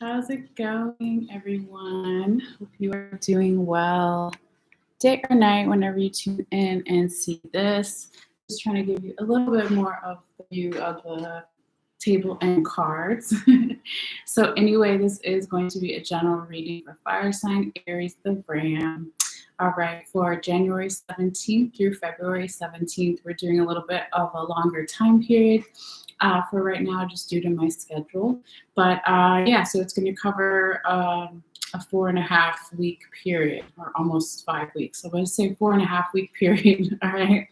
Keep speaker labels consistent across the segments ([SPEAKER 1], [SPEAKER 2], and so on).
[SPEAKER 1] How's it going, everyone? Hope you are doing well. Day or night, whenever you tune in and see this, just trying to give you a little bit more of the view of the table and cards. So, anyway, this is going to be a general reading for fire sign Aries the Ram. All right, for January 17th through February 17th, we're doing a little bit of a longer time period for right now, just due to my schedule. But yeah, so it's going to cover a 4.5 week period, or almost 5 weeks. So I'm going to say 4.5 week period. All right.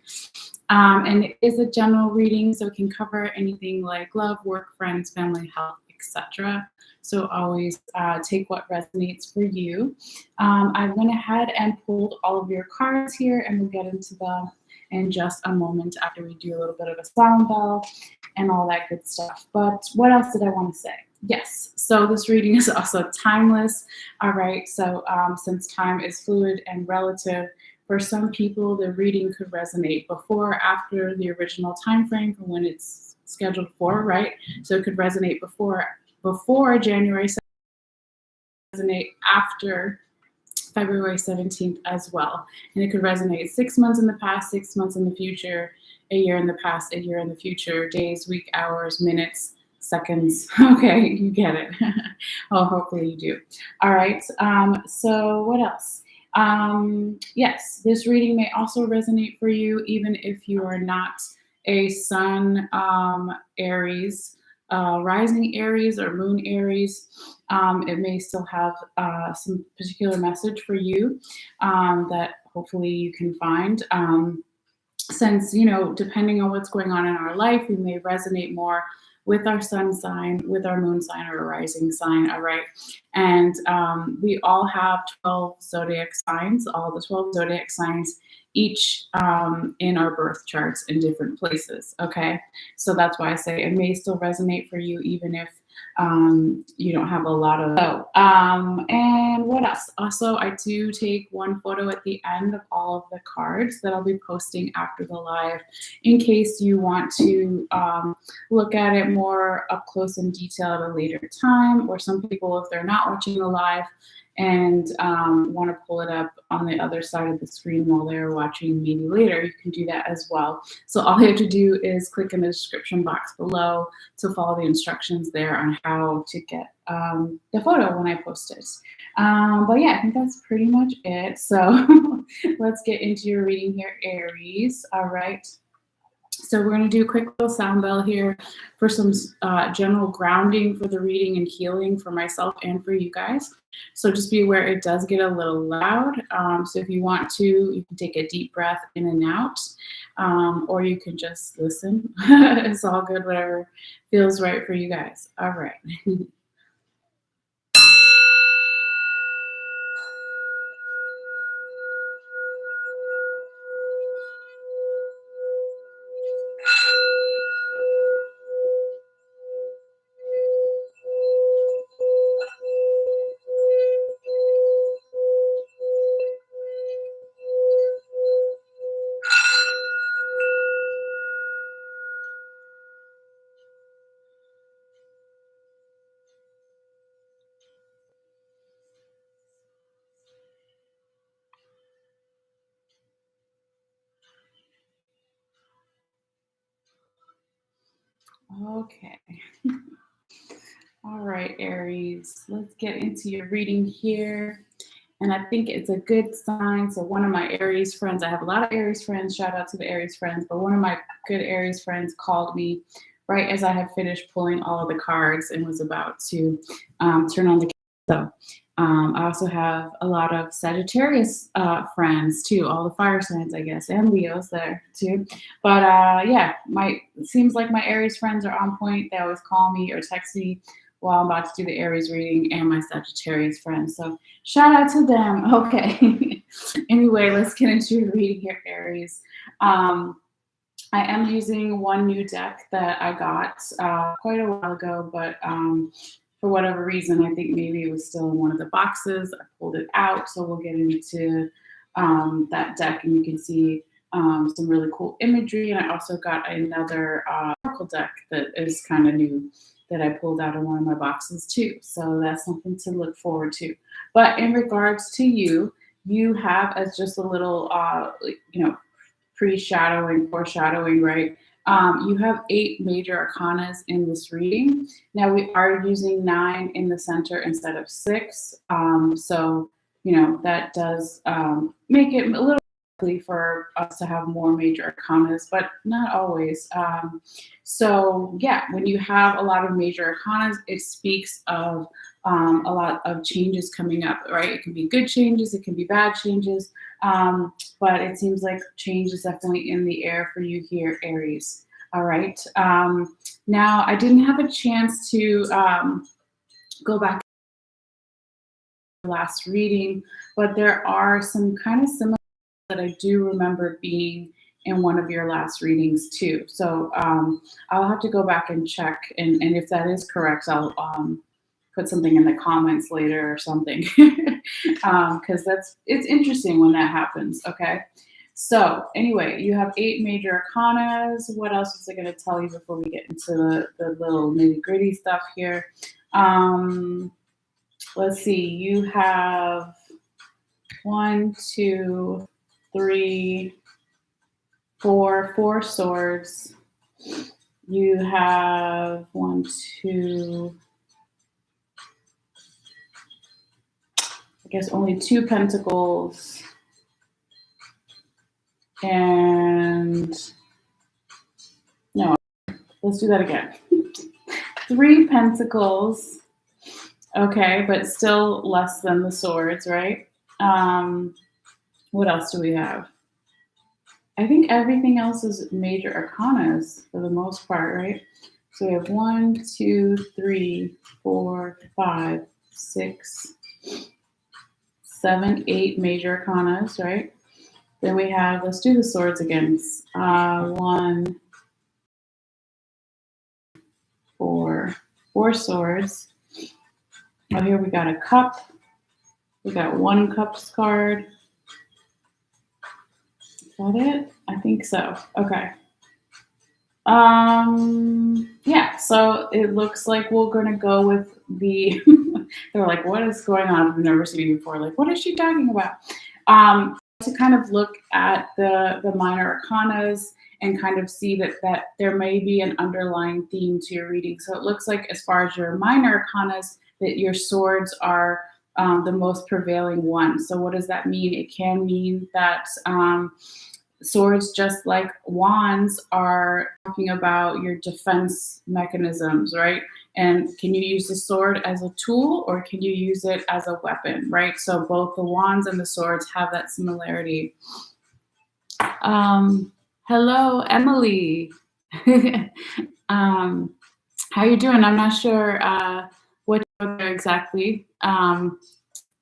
[SPEAKER 1] And it is a general reading, so it can cover anything like love, work, friends, family, health, etc. So always take what resonates for you. I went ahead and pulled all of your cards here, and we'll get into them in just a moment after we do a little bit of a sound bell and all that good stuff. But what else did I want to say? Yes, so this reading is also timeless. All right, so since time is fluid and relative, for some people, the reading could resonate before or after the original time frame from when it's scheduled for, right? So it could resonate before January 7th, resonate after February 17th as well. And it could resonate 6 months in the past, 6 months in the future, a year in the past, a year in the future, days, week, hours, minutes, seconds. Okay, you get it. Well, hopefully you do. All right, so what else? Yes, this reading may also resonate for you, even if you are not a sun Aries, rising Aries, or moon Aries. It may still have some particular message for you that hopefully you can find. Since, depending on what's going on in our life, we may resonate more with our sun sign, with our moon sign, or a rising sign, all right? And we all have 12 zodiac signs, all the 12 zodiac signs, each in our birth charts in different places, okay? So that's why I say it may still resonate for you, even if you don't have a lot of. And what else? Also, I do take one photo at the end of all of the cards that I'll be posting after the live, in case you want to look at it more up close and detail at a later time, or some people, if they're not watching the live and want to pull it up on the other side of the screen while they're watching maybe later, you can do that as well. So all you have to do is click in the description box below to follow the instructions there on how to get the photo when I post it. But yeah, I think that's pretty much it. So let's get into your reading here, Aries. All right. So we're going to do a quick little sound bell here for some general grounding for the reading and healing for myself and for you guys. So just be aware it does get a little loud. So if you want to, you can take a deep breath in and out, or you can just listen. It's all good, whatever feels right for you guys. All right. Okay. All right, Aries, let's get into your reading here. And I think it's a good sign. So one of my Aries friends, I have a lot of Aries friends, shout out to the Aries friends, but one of my good Aries friends called me right as I had finished pulling all of the cards and was about to turn on the camera. So I also have a lot of Sagittarius friends too, all the fire signs, I guess, and Leos there too. But yeah, it seems like my Aries friends are on point. They always call me or text me while I'm about to do the Aries reading, and my Sagittarius friends. So shout out to them. Okay. Anyway, let's get into your reading here, Aries. I am using one new deck that I got quite a while ago, but for whatever reason, I think maybe it was still in one of the boxes. I pulled it out, so we'll get into that deck, and you can see some really cool imagery. And I also got another oracle deck that is kind of new that I pulled out of one of my boxes too. So that's something to look forward to. But in regards to you, you have as just a little, pre-shadowing, foreshadowing, right? You have 8 major arcanas in this reading. Now we are using 9 in the center instead of 6. So, that does make it a little likely for us to have more major arcanas, but not always. So yeah, when you have a lot of major arcanas, it speaks of a lot of changes coming up, right? It can be good changes, it can be bad changes. But it seems like change is definitely in the air for you here, Aries. All right. Now, I didn't have a chance to go back to the last reading, but there are some kind of similar that I do remember being in one of your last readings too. So I'll have to go back and check, and if that is correct, I'll put something in the comments later or something, because it's interesting when that happens. Okay. So anyway, you have 8 major arcanas. What else was I going to tell you before we get into the little nitty gritty stuff here? Let's see. You have 1, 2, 3, 4 swords. You have 1, 2. I guess only 2 pentacles. And no, let's do that again. 3 pentacles. Okay, but still less than the swords, right? What else do we have? I think everything else is major arcanas for the most part, right? So we have 1, 2, 3, 4, 5, 6, 7, 8 major arcanas, right? Then we have, let's do the swords again. 1, 4 swords. Oh, here we got a cup. We got 1 cups card. Is that it? I think so. Okay. Yeah, so it looks like we're gonna go with the they're like, what is going on? I've never seen it before. Like, what is she talking about? To kind of look at the minor arcanas and kind of see that there may be an underlying theme to your reading. So it looks like as far as your minor arcanas, that your swords are the most prevailing one. So what does that mean? It can mean that swords, just like wands, are talking about your defense mechanisms, right? And can you use the sword as a tool, or can you use it as a weapon, right? So both the wands and the swords have that similarity. Hello, Emily. How you doing? I'm not sure what you're there exactly,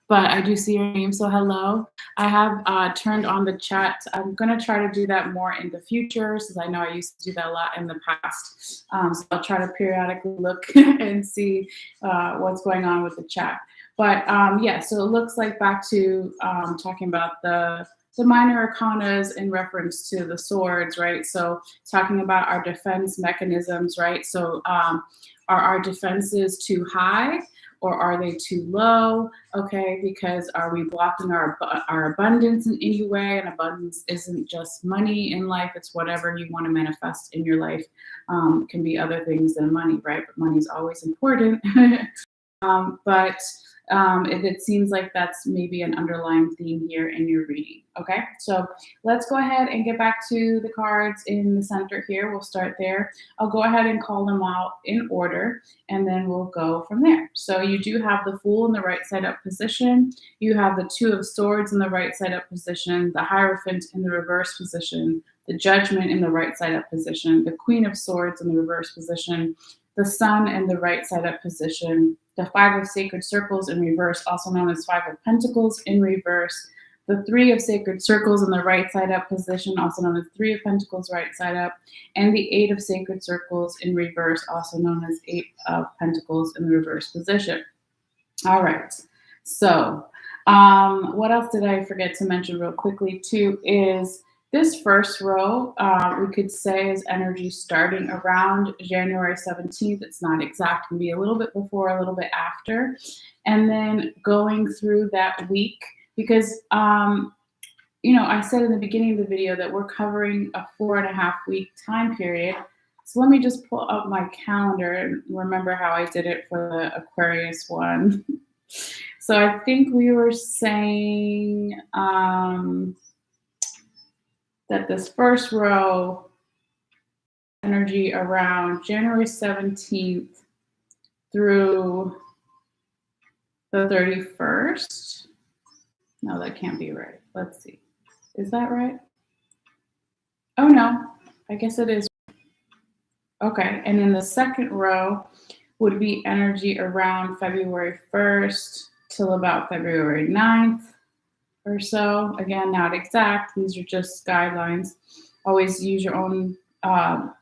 [SPEAKER 1] but I do see your name, so hello. I have turned on the chat. I'm going to try to do that more in the future, since I know I used to do that a lot in the past. So I'll try to periodically look and see what's going on with the chat. But yeah, so it looks like back to talking about the minor arcanas in reference to the swords, right? So talking about our defense mechanisms, right? So are our defenses too high, or are they too low? Okay, because are we blocking our abundance in any way? And abundance isn't just money in life, it's whatever you want to manifest in your life. It can be other things than money, right? But money is always important. But it seems like that's maybe an underlying theme here in your reading. Okay, so let's go ahead and get back to the cards in the center here. We'll start there. I'll go ahead and call them out in order, and then we'll go from there. So you do have the Fool in the right side up position. You have the Two of Swords in the right side up position, the Hierophant in the reverse position, the Judgment in the right side up position, the Queen of Swords in the reverse position, the Sun in the right side up position, the Five of Sacred Circles in reverse, also known as Five of Pentacles in reverse, the Three of Sacred Circles in the right side up position, also known as Three of Pentacles right side up, and the Eight of Sacred Circles in reverse, also known as Eight of Pentacles in the reverse position. All right, so what else did I forget to mention real quickly too is This first row, we could say is energy starting around January 17th. It's not exact, it can be a little bit before, a little bit after. And then going through that week, because, I said in the beginning of the video that we're covering a 4.5 week time period. So let me just pull up my calendar and remember how I did it for the Aquarius one. So I think we were saying, that this first row, energy around January 17th through the 31st. No, that can't be right. Let's see. Is that right? Oh, no. I guess it is. Okay. And then the second row would be energy around February 1st till about February 9th or so. Again, not exact. These are just guidelines. Always use your own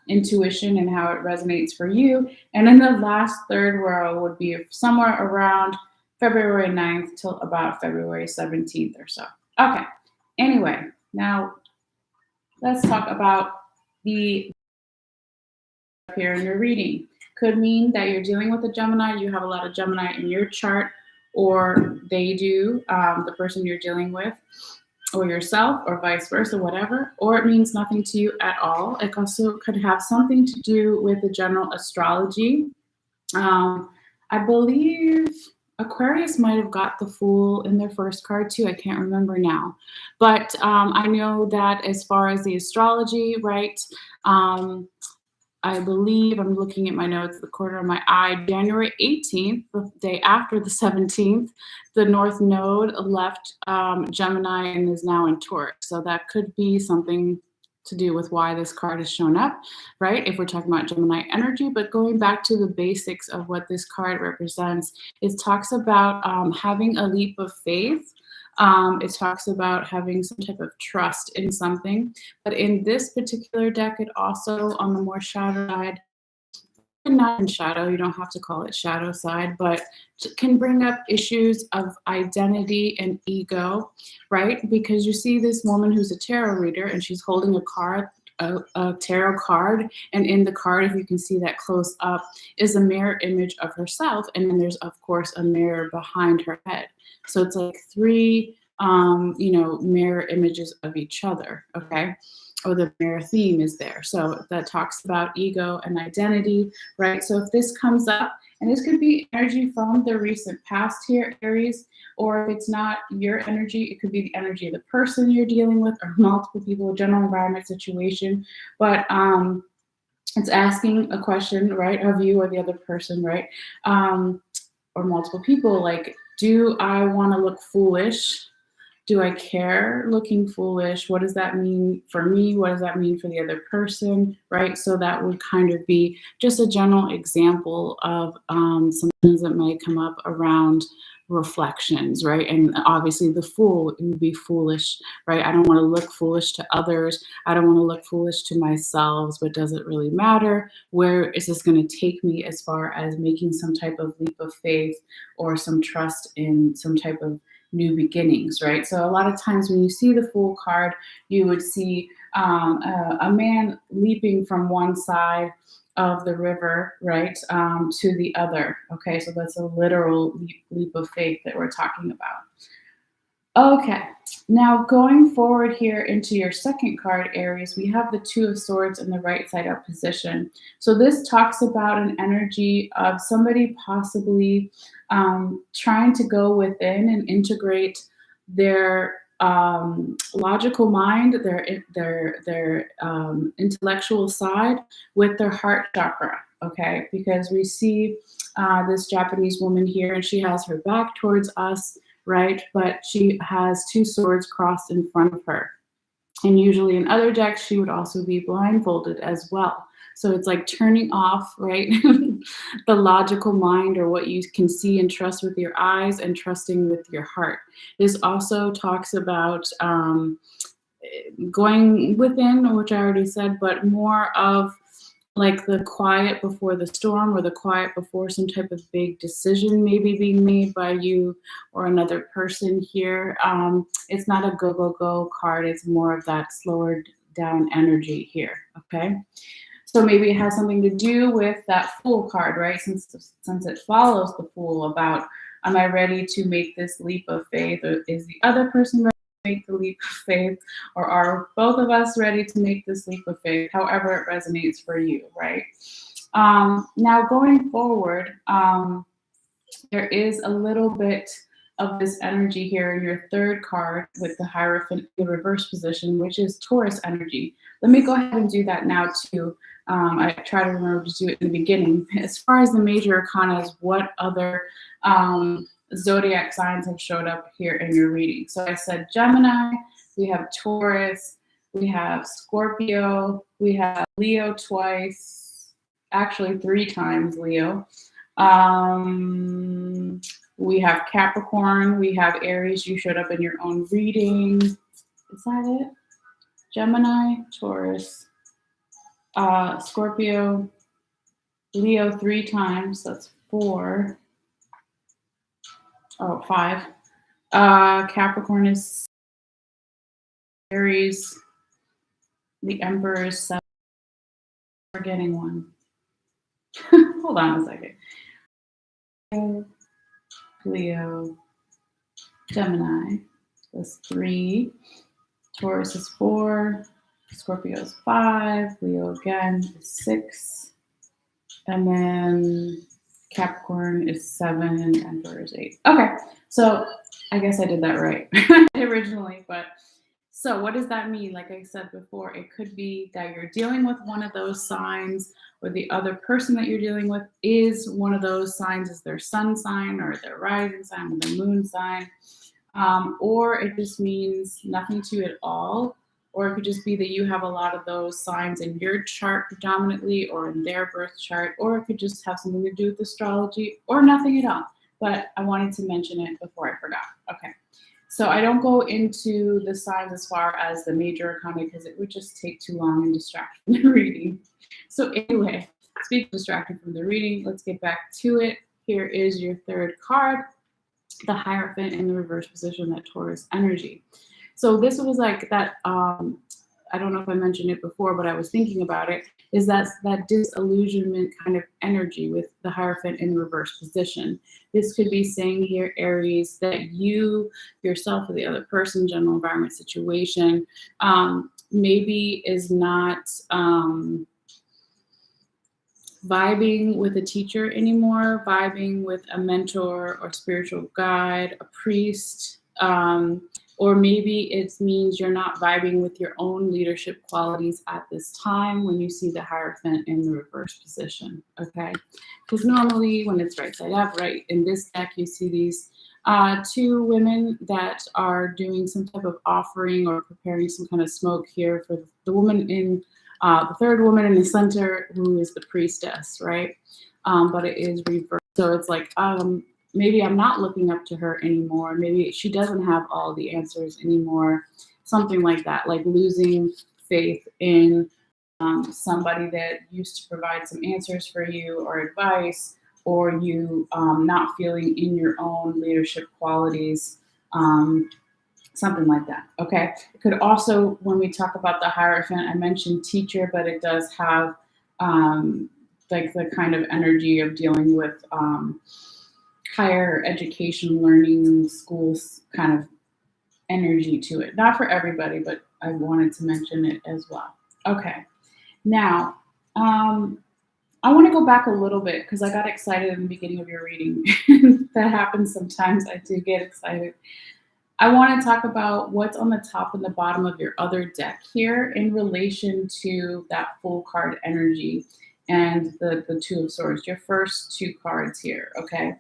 [SPEAKER 1] intuition and how it resonates for you. And then the last third row would be somewhere around February 9th till about February 17th or so. Okay. Anyway, now let's talk about the here in your reading. Could mean that you're dealing with a Gemini, you have a lot of Gemini in your chart, or they do, the person you're dealing with, or yourself, or vice versa, whatever, or it means nothing to you at all. It also could have something to do with the general astrology. I believe Aquarius might have got the Fool in their first card too. I can't remember now. But I know that as far as the astrology, right, I believe, I'm looking at my notes, the corner of my eye, January 18th, the day after the 17th, the North Node left Gemini and is now in Taurus. So that could be something to do with why this card has shown up, right? If we're talking about Gemini energy. But going back to the basics of what this card represents, it talks about having a leap of faith. It talks about having some type of trust in something. But in this particular deck, it also, on the more shadow side, not in shadow, you don't have to call it shadow side, but can bring up issues of identity and ego, right? Because you see this woman who's a tarot reader and she's holding a card, a tarot card, and in the card, if you can see that close up, is a mirror image of herself, and then there's of course a mirror behind her head. So it's like three mirror images of each other, okay? Or the mirror theme is there. So that talks about ego and identity, right? So if this comes up, and this could be energy from the recent past here, Aries, or if it's not your energy, it could be the energy of the person you're dealing with or multiple people, general environment situation. But it's asking a question, right, of you or the other person, right? Or multiple people, like, do I want to look foolish? Do I care looking foolish? What does that mean for me? What does that mean for the other person, right? So that would kind of be just a general example of some things that might come up around reflections, right? And obviously the Fool would be foolish, right? I don't want to look foolish to others. I don't want to look foolish to myself, but does it really matter? Where is this going to take me as far as making some type of leap of faith or some trust in some type of new beginnings, right? So a lot of times when you see the Fool card, you would see a man leaping from one side of the river, right, to the other. Okay, so that's a literal leap of faith that we're talking about. Okay, now going forward here into your second card, Aries, we have the Two of Swords in the right side up position. So this talks about an energy of somebody possibly trying to go within and integrate their logical mind, their intellectual side with their heart chakra. Okay, because we see this Japanese woman here, and she has her back towards us, right? But she has two swords crossed in front of her. And usually in other decks, she would also be blindfolded as well. So it's like turning off, right, the logical mind or what you can see and trust with your eyes and trusting with your heart. This also talks about going within, which I already said, but more of like the quiet before the storm or the quiet before some type of big decision maybe being made by you or another person here. It's not a go, go, go card. It's more of that slower down energy here, okay? So maybe it has something to do with that Fool card, right? Since it follows the Fool about, am I ready to make this leap of faith, or is the other person ready to make the leap of faith, or are both of us ready to make this leap of faith? However it resonates for you, right? Now going forward, there is a little bit of this energy here in your third card with the Hierophant in the reverse position, which is Taurus energy. Let me go ahead and do that now too. I try to remember to do it in the beginning. As far as the major arcanas, what other zodiac signs have showed up here in your reading? So I said Gemini, we have Taurus, we have Scorpio, we have Leo twice, actually 3 times Leo. We have Capricorn, we have Aries, you showed up in your own reading. Is that it? Gemini, Taurus, Scorpio, Leo 3 times, that's 4. Oh, 5. Capricorn is Aries, the Emperor is 7. Forgetting one. Hold on a second. Leo, Gemini, that's 3. Taurus is 4. Scorpio is 5. Leo again is 6. And then Capricorn is 7 and Emperor is 8. Okay, so I guess I did that right originally, but so what does that mean? Like I said before, it could be that you're dealing with one of those signs, or the other person that you're dealing with is one of those signs, is their sun sign or their rising sign or their moon sign. Or it just means nothing to you at all. Or it could just be that you have a lot of those signs in your chart predominantly, or in their birth chart, or it could just have something to do with astrology, or nothing at all. But I wanted to mention it before I forgot. Okay. So I don't go into the signs as far as the major arcana because it would just take too long and distract from the reading. So anyway, speaking of distracting from the reading, let's get back to it. Here is your third card, the Hierophant in the reverse position, that Taurus energy. So this was like that, I don't know if I mentioned it before, but I was thinking about it, is that disillusionment kind of energy with the Hierophant in the reverse position. This could be saying here, Aries, that you, yourself, or the other person, general environment, situation, maybe is not vibing with a teacher anymore, vibing with a mentor or spiritual guide, a priest, or maybe it means you're not vibing with your own leadership qualities at this time when you see the Hierophant in the reverse position, okay? Because normally when it's right side up, right, in this deck, you see these 2 women that are doing some type of offering or preparing some kind of smoke here for the woman in the third woman in the center, who is the priestess, right? But it is reversed. So it's like, maybe I'm not looking up to her anymore. Maybe she doesn't have all the answers anymore. Something like that, like losing faith in somebody that used to provide some answers for you or advice, or you not feeling in your own leadership qualities. Something like that, okay? It could also, when we talk about the Hierophant, I mentioned teacher, but it does have like the kind of energy of dealing with higher education, learning, schools kind of energy to it. Not for everybody, but I wanted to mention it as well. Okay, now I want to go back a little bit because I got excited in the beginning of your reading. That happens sometimes. I do get excited. I want to talk about what's on the top and the bottom of your other deck here in relation to that Fool card energy and the Two of Swords, your first 2 cards here, okay?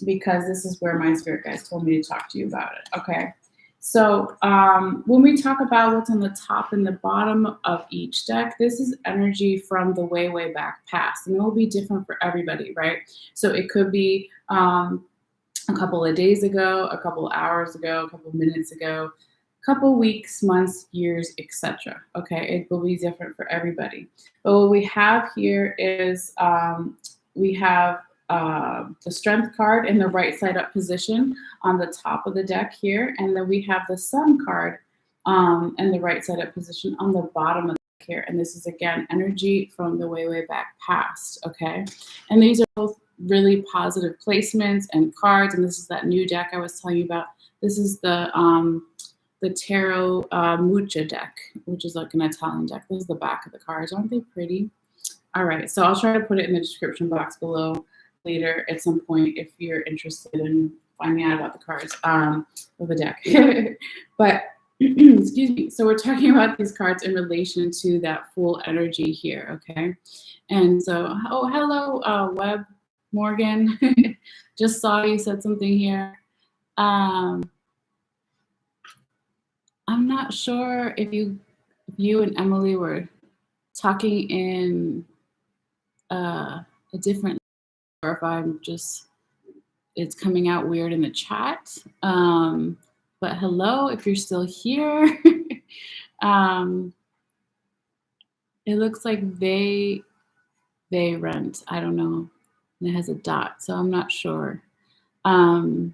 [SPEAKER 1] Because this is where my spirit guides told me to talk to you about it, okay? So when we talk about what's on the top and the bottom of each deck, this is energy from the way, way back past, and it will be different for everybody, right? So it could be a couple of days ago, a couple of hours ago, a couple of minutes ago, couple weeks, months, years, etc. Okay, it will be different for everybody. But what we have here is we have the strength card in the right side up position on the top of the deck here, and then we have the sun card in the right side up position on the bottom of the deck here. And this is again energy from the way back past. Okay, and these are both really positive placements and cards. And this is that new deck I was telling you about. This is the Tarot Mucha deck, which is like an Italian deck. This is the back of the cards. Aren't they pretty? All right, so I'll try to put it in the description box below later at some point if you're interested in finding out about the cards of the deck. But excuse me. So we're talking about these cards in relation to that full energy here, okay? And so, oh, hello, Web Morgan. Just saw you said something here. I'm not sure if you and Emily were talking in a different, or if I'm just, it's coming out weird in the chat. But hello, if you're still here. It looks like they rent. I don't know. And it has a dot, so I'm not sure. But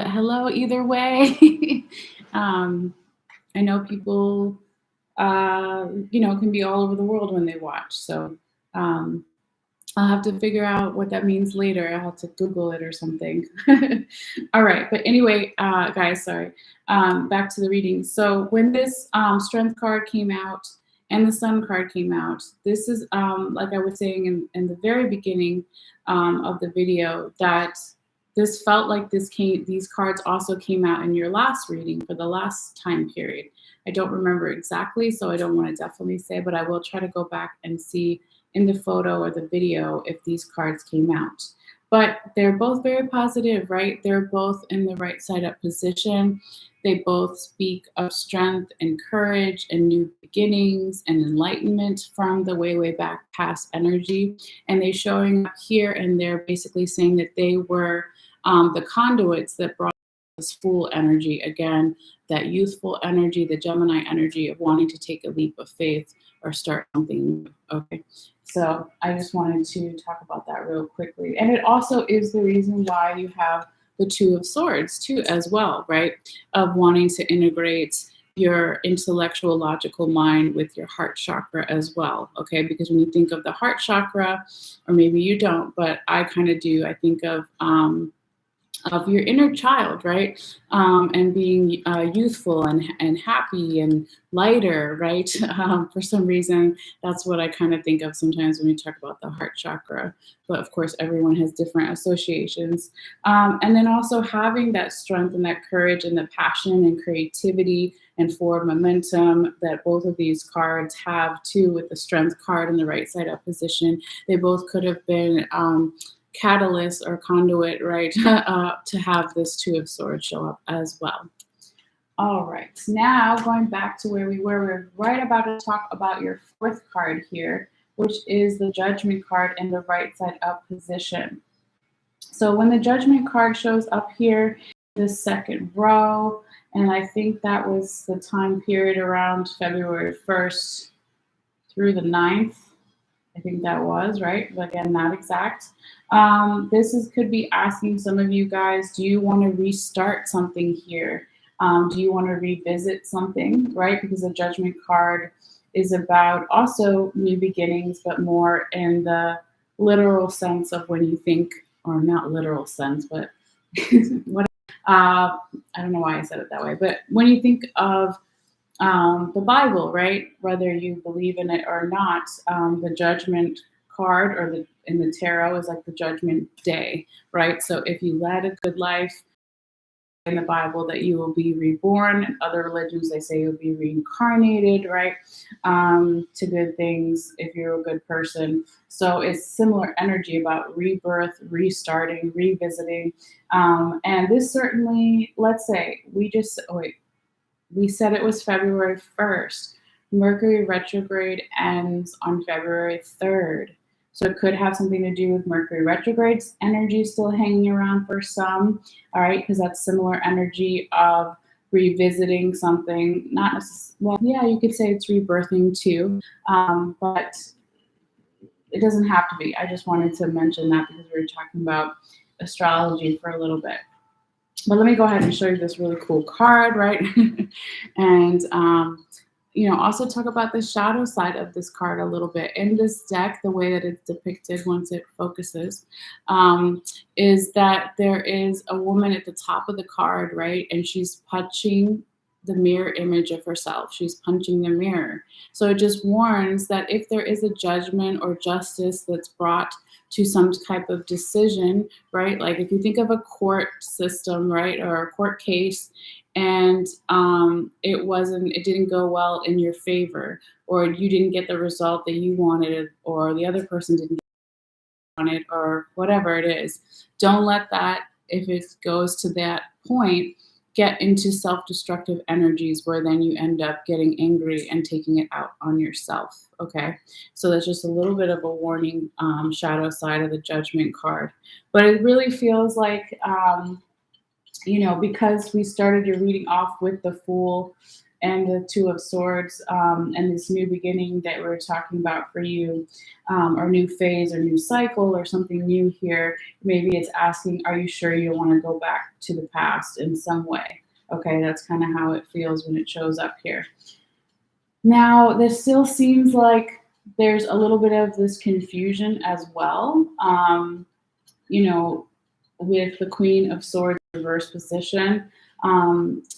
[SPEAKER 1] hello, either way. I know people, can be all over the world when they watch. So I'll have to figure out what that means later. I'll have to Google it or something. All right. But anyway, guys, sorry. Back to the reading. So when this strength card came out and the sun card came out, this is, like I was saying in the very beginning of the video, that this felt like these cards also came out in your last reading for the last time period. I don't remember exactly, so I don't want to definitely say, but I will try to go back and see in the photo or the video if these cards came out. But they're both very positive, right? They're both in the right side up position. They both speak of strength and courage and new beginnings and enlightenment from the way back past energy. And they're showing up here, and they're basically saying that they were the conduits that brought this full energy, again, that youthful energy, the Gemini energy of wanting to take a leap of faith or start something new. Okay, so I just wanted to talk about that real quickly. And it also is the reason why you have the Two of Swords too, as well, right? Of wanting to integrate your intellectual, logical mind with your heart chakra as well, okay? Because when you think of the heart chakra, or maybe you don't, but I kind of do, I think of your inner child, right? And being youthful and happy and lighter, right? For some reason, that's what I kind of think of sometimes when we talk about the heart chakra. But of course, everyone has different associations. And then also having that strength and that courage and the passion and creativity and forward momentum that both of these cards have too, with the strength card in the right side up position. They both could have been catalyst or conduit, right, to have this Two of Swords show up as well. All right, now going back to where we were, we're right about to talk about your fourth card here, which is the Judgment card in the right side up position. So when the Judgment card shows up here, the second row, and I think that was the time period around February 1st through the 9th. I think that was, right? But again, not exact. Could be asking some of you guys, do you want to restart something here? Do you want to revisit something, right? Because the Judgment card is about also new beginnings, but more in the literal sense of when you think, or not literal sense, but what I don't know why I said it that way, but when you think of the Bible, right? Whether you believe in it or not, the Judgment card or in the tarot is like the Judgment Day, right? So if you led a good life in the Bible, that you will be reborn. In other religions, they say you'll be reincarnated, right? To good things if you're a good person. So it's similar energy about rebirth, restarting, revisiting. And this certainly, let's say we said it was February 1st. Mercury retrograde ends on February 3rd. So it could have something to do with Mercury retrograde's energy still hanging around for some, all right, because that's similar energy of revisiting something, not necessarily, well, yeah, you could say it's rebirthing too, but it doesn't have to be. I just wanted to mention that because we were talking about astrology for a little bit. But let me go ahead and show you this really cool card, right? And also talk about the shadow side of this card a little bit. In this deck, the way that it's depicted once it focuses, is that there is a woman at the top of the card, right? And she's punching the mirror image of herself. She's punching the mirror. So it just warns that if there is a judgment or justice that's brought to some type of decision, right? Like if you think of a court system, right, or a court case, and it didn't go well in your favor, or you didn't get the result that you wanted, or the other person didn't on it, or whatever it is. Don't let that, if it goes to that point, get into self-destructive energies where then you end up getting angry and taking it out on yourself. Okay, so that's just a little bit of a warning, shadow side of the judgment card. But it really feels like, because we started your reading off with the Fool and the Two of Swords, and this new beginning that we're talking about for you, or new phase or new cycle or something new here. Maybe it's asking, are you sure you want to go back to the past in some way? Okay, that's kind of how it feels when it shows up here. Now, this still seems like there's a little bit of this confusion as well. With the Queen of Swords reverse position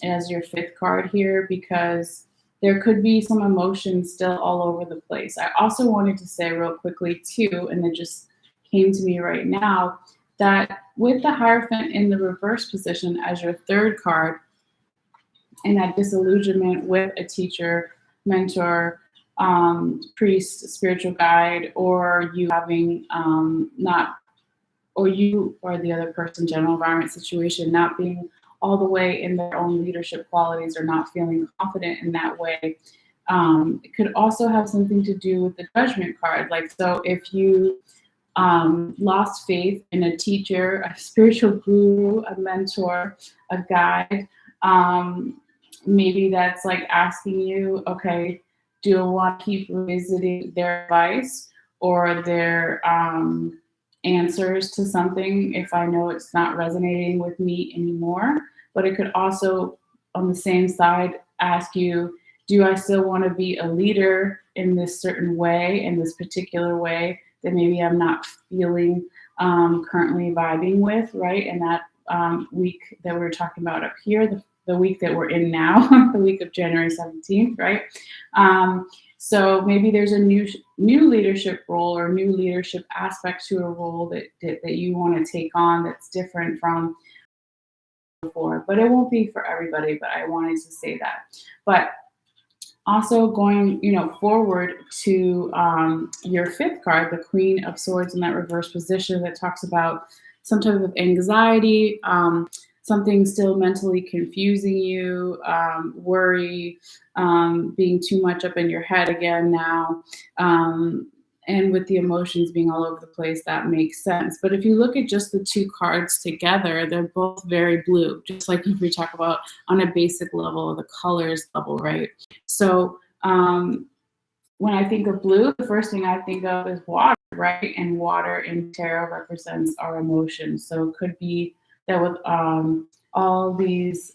[SPEAKER 1] as your fifth card here, because there could be some emotions still all over the place. I also wanted to say real quickly too, and it just came to me right now, that with the Hierophant in the reverse position as your third card, and that disillusionment with a teacher, mentor, priest, spiritual guide, or you having not, or you or the other person, general environment situation, not being all the way in their own leadership qualities or not feeling confident in that way. It could also have something to do with the judgment card. Like, so if you lost faith in a teacher, a spiritual guru, a mentor, a guide, maybe that's like asking you, okay, do I want to keep revisiting their advice or their answers to something if I know it's not resonating with me anymore? But it could also, on the same side, ask you, do I still want to be a leader in this certain way, in this particular way that maybe I'm not feeling currently vibing with, right? And that week that we were talking about up here, the week that we're in now, the week of January 17th, right? So maybe there's a new leadership role or new leadership aspect to a role that you want to take on that's different from before. But it won't be for everybody, but I wanted to say that. But also going, forward to your fifth card, the Queen of Swords in that reverse position that talks about some type of anxiety, something still mentally confusing you, worry, being too much up in your head again now, and with the emotions being all over the place, that makes sense. But if you look at just the two cards together, they're both very blue, just like if we talk about on a basic level, the colors level, right? So when I think of blue, the first thing I think of is water, right? And water in tarot represents our emotions. So it could be that with all these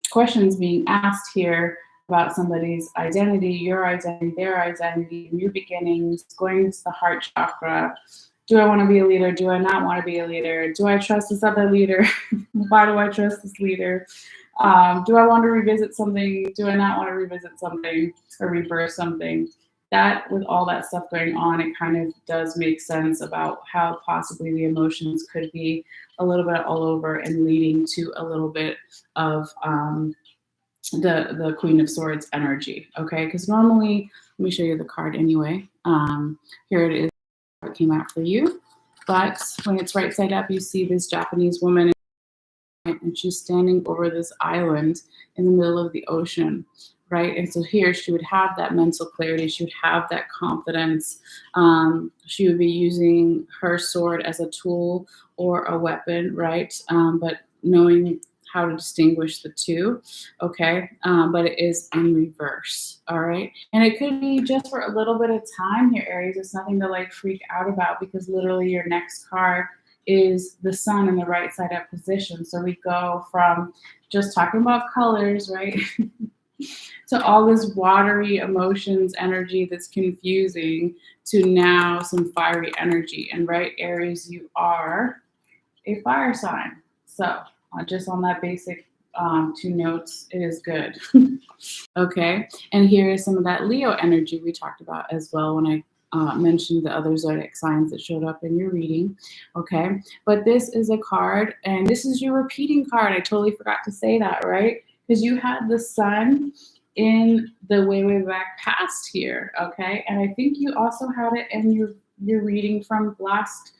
[SPEAKER 1] questions being asked here about somebody's identity, your identity, their identity, new beginnings, going to the heart chakra. Do I want to be a leader? Do I not want to be a leader? Do I trust this other leader? Why do I trust this leader? Do I want to revisit something? Do I not want to revisit something or rebirth something? That, with all that stuff going on, it kind of does make sense about how possibly the emotions could be a little bit all over and leading to a little bit of the Queen of Swords energy. Okay, because normally, let me show you the card anyway. Here it is. It came out for you. But when it's right side up, you see this Japanese woman, and she's standing over this island in the middle of the ocean, right? And so here she would have that mental clarity. She would have that confidence. She would be using her sword as a tool or a weapon, right? But knowing how to distinguish the two, okay? But it is in reverse, all right? And it could be just for a little bit of time here, Aries. It's nothing to like freak out about because literally your next card is the sun in the right side up position. So we go from just talking about colors, right? to all this watery emotions, energy that's confusing, to now some fiery energy. And right, Aries, you are a fire sign. So just on that basic 2 notes, it is good. Okay, and here is some of that Leo energy we talked about as well when I mentioned the other zodiac signs that showed up in your reading. Okay, but this is a card, and this is your repeating card. I totally forgot to say that, right? Because you had the sun in the way back past here. Okay, and I think you also had it in your reading from last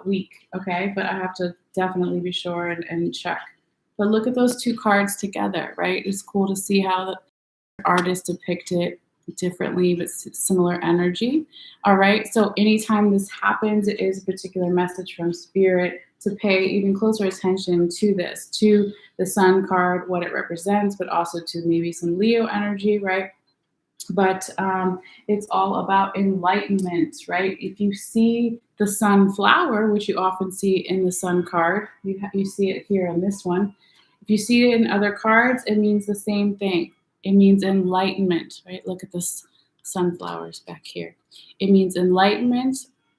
[SPEAKER 1] week. Okay, but I have to definitely be sure and check. But look at those 2 cards together, right? It's cool to see how the artist depict it differently but similar energy. All right, so anytime this happens, it is a particular message from spirit to pay even closer attention to this, to the sun card, what it represents, but also to maybe some Leo energy, right? But it's all about enlightenment, right? If you see the sunflower, which you often see in the sun card, you see it here in this one. If you see it in other cards, it means the same thing. It means enlightenment, right? Look at this sunflowers back here. It means enlightenment.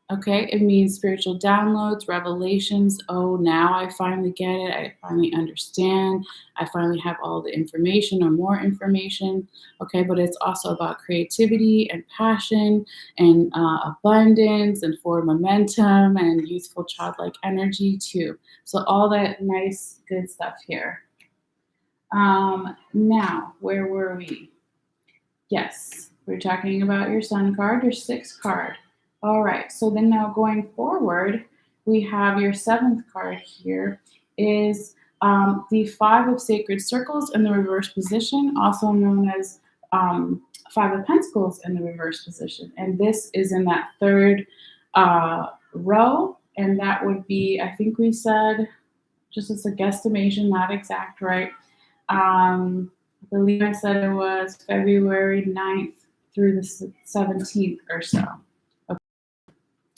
[SPEAKER 1] Okay, it means spiritual downloads, revelations. Oh, now I finally get it. I finally understand. I finally have all the information or more information. Okay, but it's also about creativity and passion and abundance and forward momentum and youthful childlike energy too. So all that nice, good stuff here. Now, where were we? Yes, we're talking about your sun card, your 6th card. All right, so then now going forward, we have your 7th card here is the 5 of sacred circles in the reverse position, also known as 5 of pentacles in the reverse position. And this is in that 3rd row, and that would be, I think we said, just as a guesstimation, not exact, right? I believe I said it was February 9th through the 17th or so. Okay.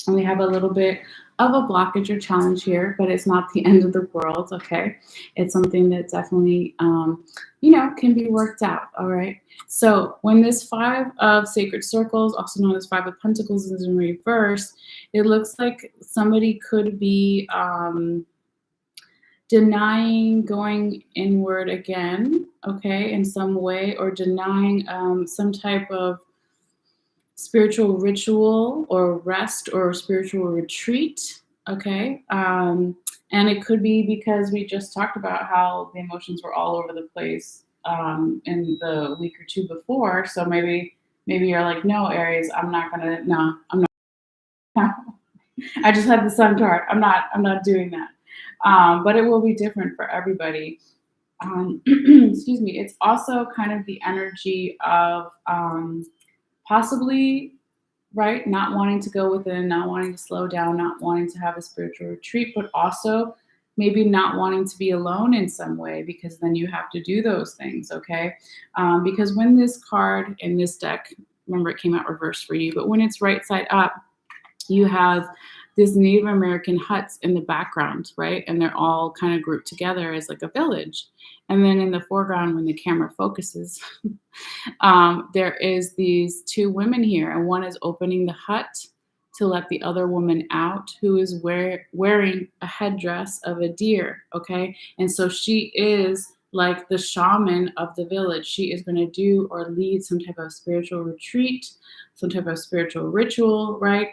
[SPEAKER 1] And we have a little bit of a blockage or challenge here, but it's not the end of the world, okay? It's something that definitely, can be worked out, all right? So when this 5 of sacred circles, also known as 5 of pentacles, is in reverse, it looks like somebody could be denying going inward again, okay, in some way, or denying some type of spiritual ritual or rest or spiritual retreat, okay? And it could be because we just talked about how the emotions were all over the place in the week or 2 before. So maybe you're like, no, Aries, I'm not. I just had the sun card. I'm not doing that. But it will be different for everybody. Excuse me. It's also kind of the energy of possibly, right, not wanting to go within, not wanting to slow down, not wanting to have a spiritual retreat, but also maybe not wanting to be alone in some way, because then you have to do those things, okay? Because when this card in this deck, remember it came out reversed for you, but when it's right side up, you have these Native American huts in the background, right? And they're all kind of grouped together as like a village. And then in the foreground, when the camera focuses, there is these 2 women here, and one is opening the hut to let the other woman out, who is wearing a headdress of a deer, okay? And so she is like the shaman of the village. She is going to do or lead some type of spiritual retreat, some type of spiritual ritual, right?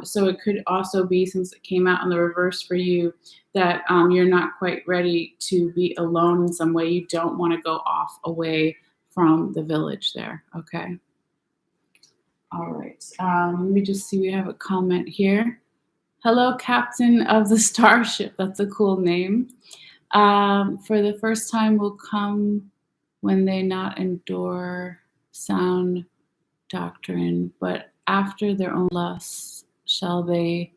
[SPEAKER 1] So it could also be, since it came out in the reverse for you, that you're not quite ready to be alone in some way. You don't want to go off away from the village there, okay? All right, let me just see, we have a comment here. Hello, Captain of the Starship. That's a cool name. For the first time will come when they not endure sound doctrine, but after their own lusts shall they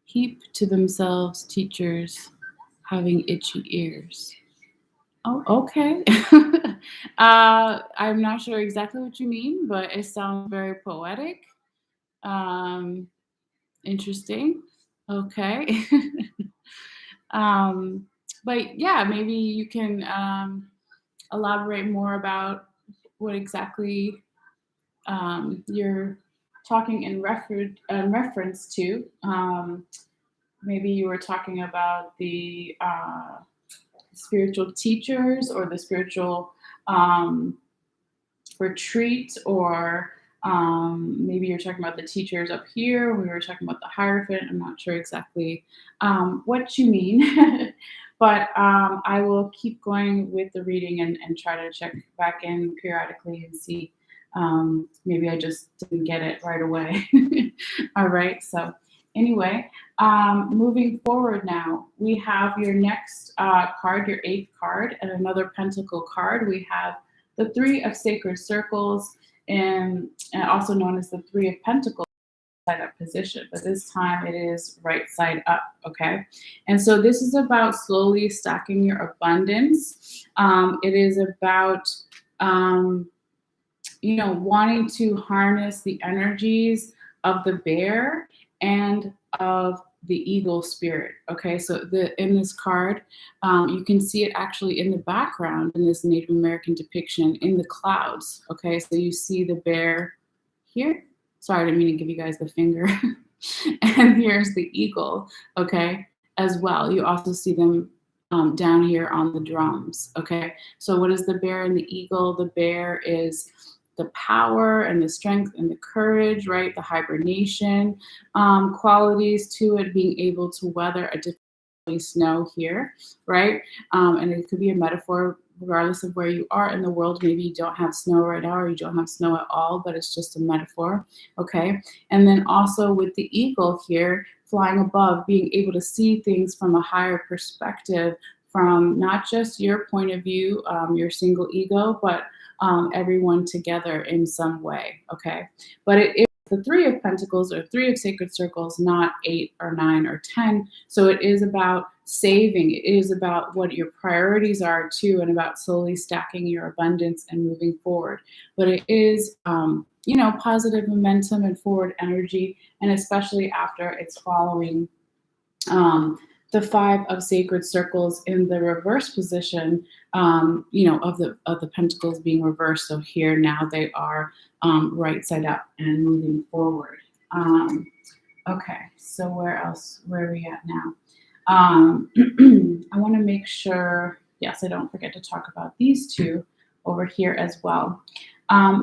[SPEAKER 1] heap to themselves teachers having itchy ears. Oh, okay. I'm not sure exactly what you mean, but it sounds very poetic. Um, interesting. Okay. um, but yeah, maybe you can elaborate more about what exactly you're talking in reference to. Maybe you were talking about the spiritual teachers or the spiritual um, retreat, or maybe you're talking about the teachers up here. We were talking about the Hierophant. I'm not sure exactly what you mean, but I will keep going with the reading and try to check back in periodically and see. Maybe I just didn't get it right away. All right. So, anyway, moving forward now, we have your next card, your eighth card, and another pentacle card. We have the Three of Sacred Circles, and also known as the Three of Pentacles side up position, but this time it is right side up, okay? And so this is about slowly stacking your abundance. It is about, um, wanting to harness the energies of the bear and of the eagle spirit. Okay, so in this card, you can see it actually in the background in this Native American depiction in the clouds. Okay, so you see the bear here. Sorry, I didn't mean to give you guys the finger. And here's the eagle. Okay, as well. You also see them down here on the drums. Okay, so what is the bear and the eagle? The bear is the power and the strength and the courage, right? The hibernation qualities to it, being able to weather a difficult snow here, right? And it could be a metaphor regardless of where you are in the world. Maybe you don't have snow right now or you don't have snow at all, but it's just a metaphor, okay? And then also with the eagle here, flying above, being able to see things from a higher perspective, from not just your point of view, your single ego, but everyone together in some way, okay? But it is the Three of Pentacles or Three of Sacred Circles, not 8 or 9 or 10. So it is about saving. It is about what your priorities are too, and about slowly stacking your abundance and moving forward. But it is, positive momentum and forward energy, and especially after it's following the Five of Sacred Circles in the reverse position, of the Pentacles being reversed. So here now they are right side up and moving forward. Okay, so where else? Where are we at now? I want to make sure, yes, I don't forget to talk about these two over here as well.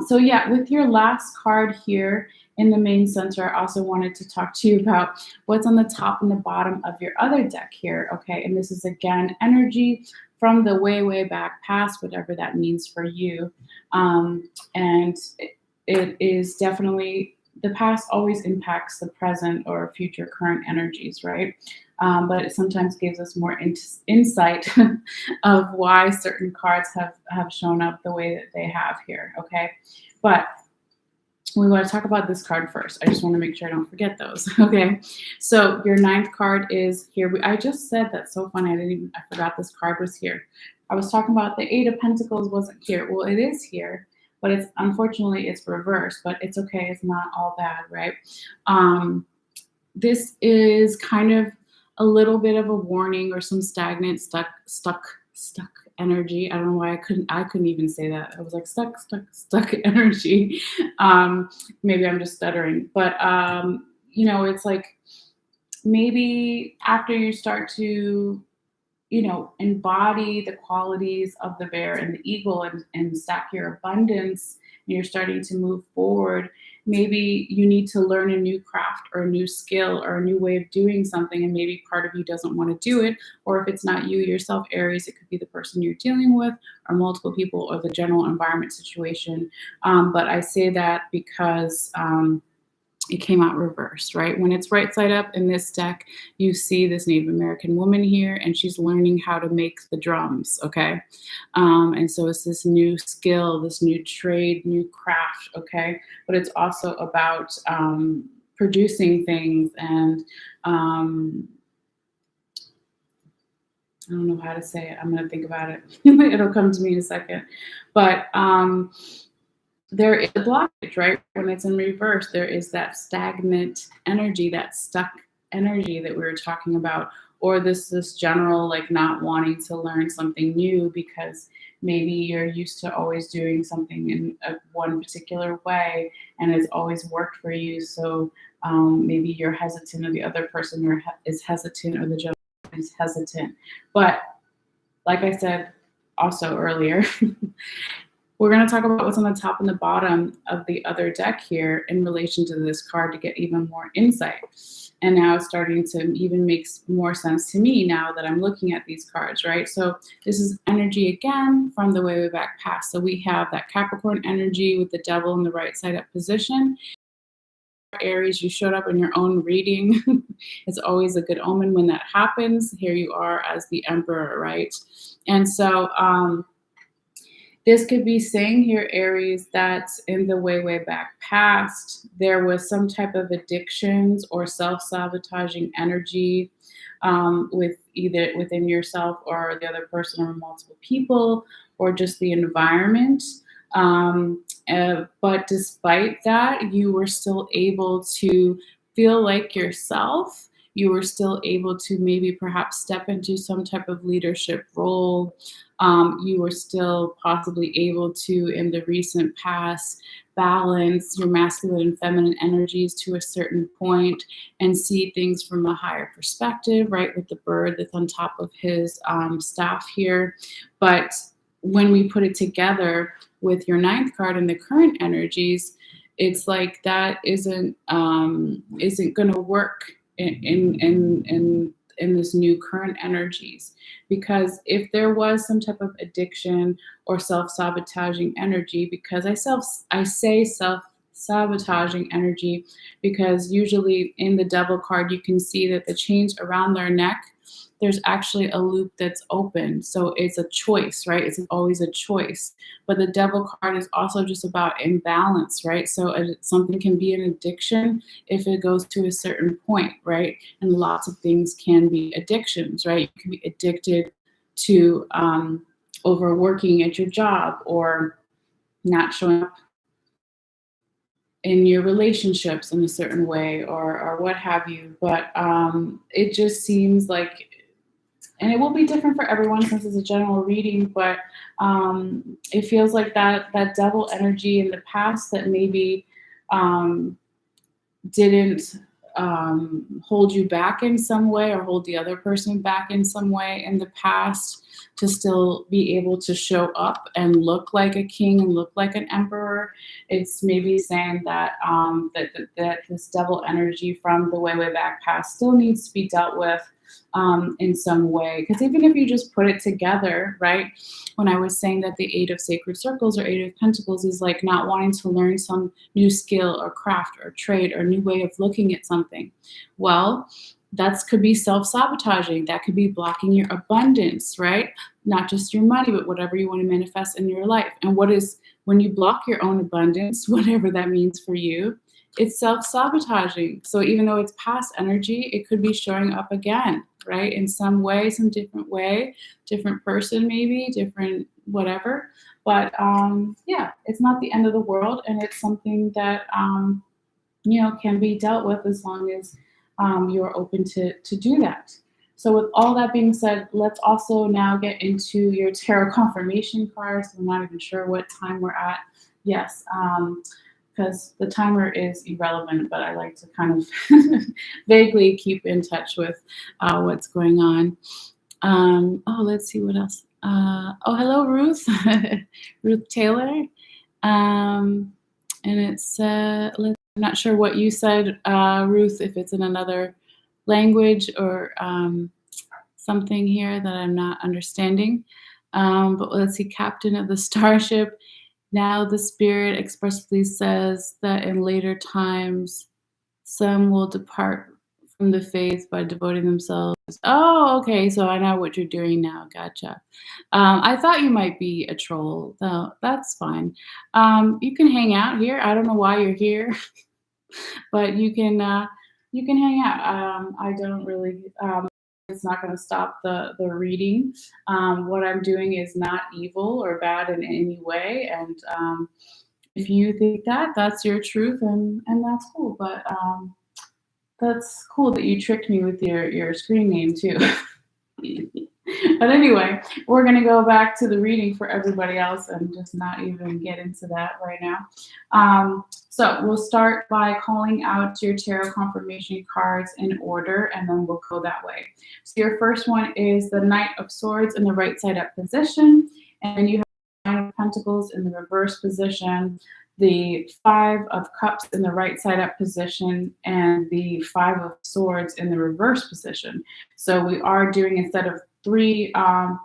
[SPEAKER 1] So yeah, with your last card here in the main center, I also wanted to talk to you about what's on the top and the bottom of your other deck here, okay? And this is, again, energy from the way, way back past, whatever that means for you. And it is definitely, the past always impacts the present or future current energies, right? But it sometimes gives us more insight of why certain cards have shown up the way that they have here, okay? But we want to talk about this card first. I just want to make sure I don't forget those, okay? So your ninth card is here. I just said that's so funny. I forgot this card was here. I was talking about the Eight of Pentacles wasn't here. Well, it is here, but unfortunately it's reversed, but it's okay. It's not all bad, right? This is kind of a little bit of a warning or some stagnant, stuck energy. I don't know why I couldn't even say that. I was like stuck energy. Maybe I'm just stuttering, but it's like maybe after you start to embody the qualities of the bear and the eagle and stack your abundance, and you're starting to move forward, maybe you need to learn a new craft or a new skill or a new way of doing something, and maybe part of you doesn't want to do it. Or if it's not you yourself, Aries, it could be the person you're dealing with or multiple people or the general environment situation. But I say that because it came out reversed, right? When it's right side up in this deck, you see this Native American woman here, and she's learning how to make the drums, okay? And so it's this new skill, this new trade, new craft, okay? But it's also about producing things and I don't know how to say it. I'm gonna think about it. It'll come to me in a second. But there is a blockage, right? When it's in reverse, there is that stagnant energy, that stuck energy that we were talking about, or this general like not wanting to learn something new because maybe you're used to always doing something in one particular way and it's always worked for you. So maybe you're hesitant, or the other person is hesitant, or the general is hesitant. But like I said also earlier, we're going to talk about what's on the top and the bottom of the other deck here in relation to this card to get even more insight. And now it's starting to even make more sense to me now that I'm looking at these cards, right? So this is energy again from the way back past. So we have that Capricorn energy with the devil in the right side up position. Aries, you showed up in your own reading. It's always a good omen when that happens. Here you are as the emperor, right? And so this could be saying here, Aries, that in the way back past, there was some type of addictions or self-sabotaging energy with either within yourself or the other person or multiple people or just the environment. But despite that, you were still able to feel like yourself. You were still able to maybe perhaps step into some type of leadership role. You were still possibly able to, in the recent past, balance your masculine and feminine energies to a certain point and see things from a higher perspective, right? With the bird that's on top of his staff here. But when we put it together with your ninth card and the current energies, it's like that isn't going to work in this new current energies, because if there was some type of addiction or self-sabotaging energy, because I say self-sabotaging energy because usually in the devil card you can see that the chains around their neck, there's actually a loop that's open. So it's a choice, right? It's always a choice. But the devil card is also just about imbalance, right? So something can be an addiction if it goes to a certain point, right? And lots of things can be addictions, right? You can be addicted to overworking at your job, or not showing up in your relationships in a certain way, or what have you. But it just seems like, and it will be different for everyone since it's a general reading, but it feels like that devil energy in the past that maybe didn't hold you back in some way, or hold the other person back in some way in the past, to still be able to show up and look like a king and look like an emperor. It's maybe saying that that this devil energy from the way back past still needs to be dealt with in some way. Because even if you just put it together, right? When I was saying that the Eight of Sacred Circles or Eight of Pentacles is like not wanting to learn some new skill or craft or trade or new way of looking at something. Well, that could be self-sabotaging. That could be blocking your abundance, right? Not just your money, but whatever you want to manifest in your life. And when you block your own abundance, whatever that means for you, it's self-sabotaging. So even though it's past energy, it could be showing up again, right? In some way, some different way, different person maybe, different whatever. But yeah, it's not the end of the world, and it's something that can be dealt with as long as you're open to do that. So with all that being said, let's also now get into your tarot confirmation cards. I'm not even sure what time we're at. Yes, because the timer is irrelevant, but I like to kind of vaguely keep in touch with what's going on. Let's see what else. Hello, Ruth. Ruth Taylor. And it's, I'm not sure what you said, Ruth, if it's in another language or something here that I'm not understanding. But let's see, Captain of the Starship. Now the Spirit expressly says that in later times, some will depart from the faith by devoting themselves. Oh, okay. So I know what you're doing now. Gotcha. I thought you might be a troll. No, that's fine. You can hang out here. I don't know why you're here, but you can hang out. I don't really. it's not going to stop the reading. What I'm doing is not evil or bad in any way, and if you think that that's your truth, and that's cool. But that's cool that you tricked me with your screen name too. But anyway, we're going to go back to the reading for everybody else and just not even get into that right now. So we'll start by calling out your tarot confirmation cards in order, and then we'll go that way. So your first one is the Knight of Swords in the right side up position, and then you have the Nine of Pentacles in the reverse position, the Five of Cups in the right side up position, and the Five of Swords in the reverse position. So we are doing, instead of 3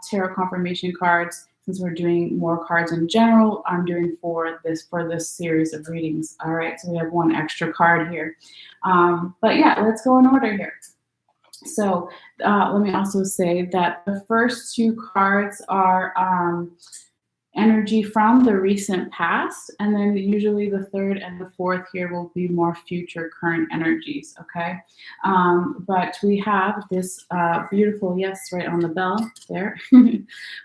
[SPEAKER 1] tarot confirmation cards, since we're doing more cards in general, I'm doing for this series of readings. All right, so we have 1 extra card here. But yeah, let's go in order here. So let me also say that the first 2 cards are energy from the recent past, and then usually the 3rd and the 4th here will be more future current energies. Okay, but we have this beautiful, yes, right on the bell there.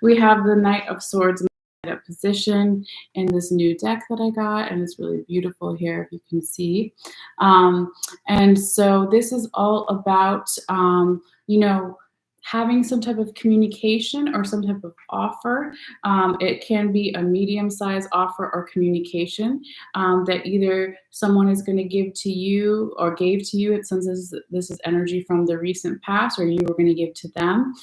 [SPEAKER 1] We have the Knight of Swords in the position in this new deck that I got, and it's really beautiful here if you can see. And so this is all about you know, having some type of communication or some type of offer. It can be a medium-sized offer or communication that either someone is going to give to you or gave to you, since this is energy from the recent past, or you were going to give to them,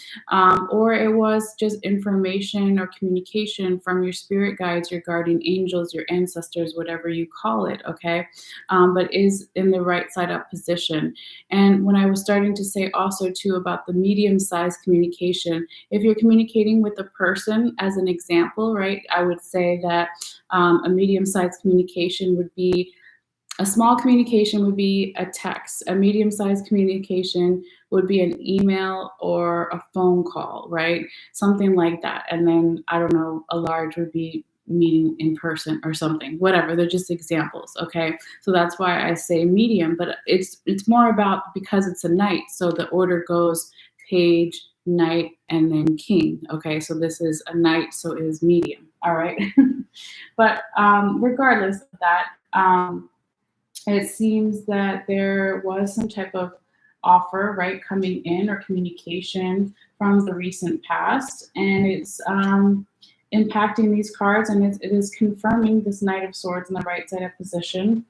[SPEAKER 1] or it was just information or communication from your spirit guides, your guardian angels, your ancestors, whatever you call it, okay? But is in the right side up position. And when I was starting to say also too about the medium-sized communication, if you're communicating with a person, as an example, right, I would say that a medium-sized communication would be, a small communication would be a text. A medium-sized communication would be an email or a phone call, right? Something like that. And then, I don't know, a large would be meeting in person or something, whatever. They're just examples, okay? So that's why I say medium, but it's more about, because it's a knight, so the order goes page, knight, and then king, okay? So this is a knight, so it is medium, all right? But regardless of that, it seems that there was some type of offer, right, coming in, or communication from the recent past, and it's impacting these cards, and it is confirming this Knight of Swords in the right side up position.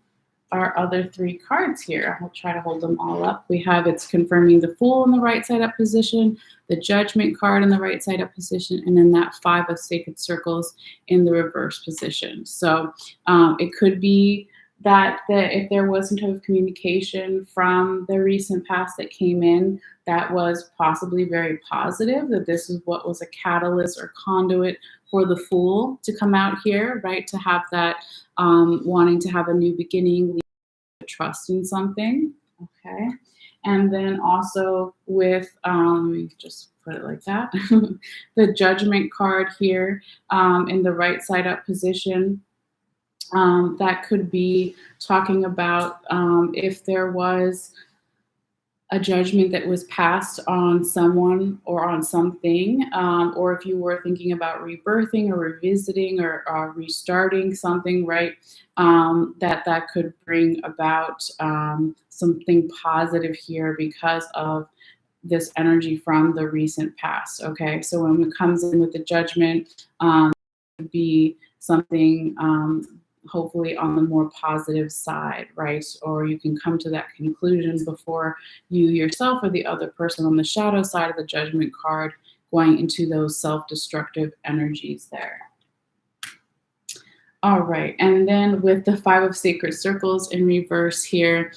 [SPEAKER 1] Our other 3 cards here, I'll try to hold them all up. We have, it's confirming the Fool in the right side up position, the Judgment card in the right side up position, and then that 5 of Sacred Circles in the reverse position. So it could be that if there was some type of communication from the recent past that came in that was possibly very positive, that this is what was a catalyst or conduit for the Fool to come out here, right? To have that wanting to have a new beginning, trust in something, okay? And then also with, let me just put it like that, the Judgment card here in the right side up position. That could be talking about if there was a judgment that was passed on someone or on something, or if you were thinking about rebirthing or revisiting or restarting something, right, that could bring about something positive here because of this energy from the recent past, okay? So when it comes in with the Judgment, it could be something hopefully on the more positive side, right? Or you can come to that conclusion before you yourself or the other person on the shadow side of the Judgment card going into those self-destructive energies there. All right, and then with the 5 of Sacred Circles in reverse here,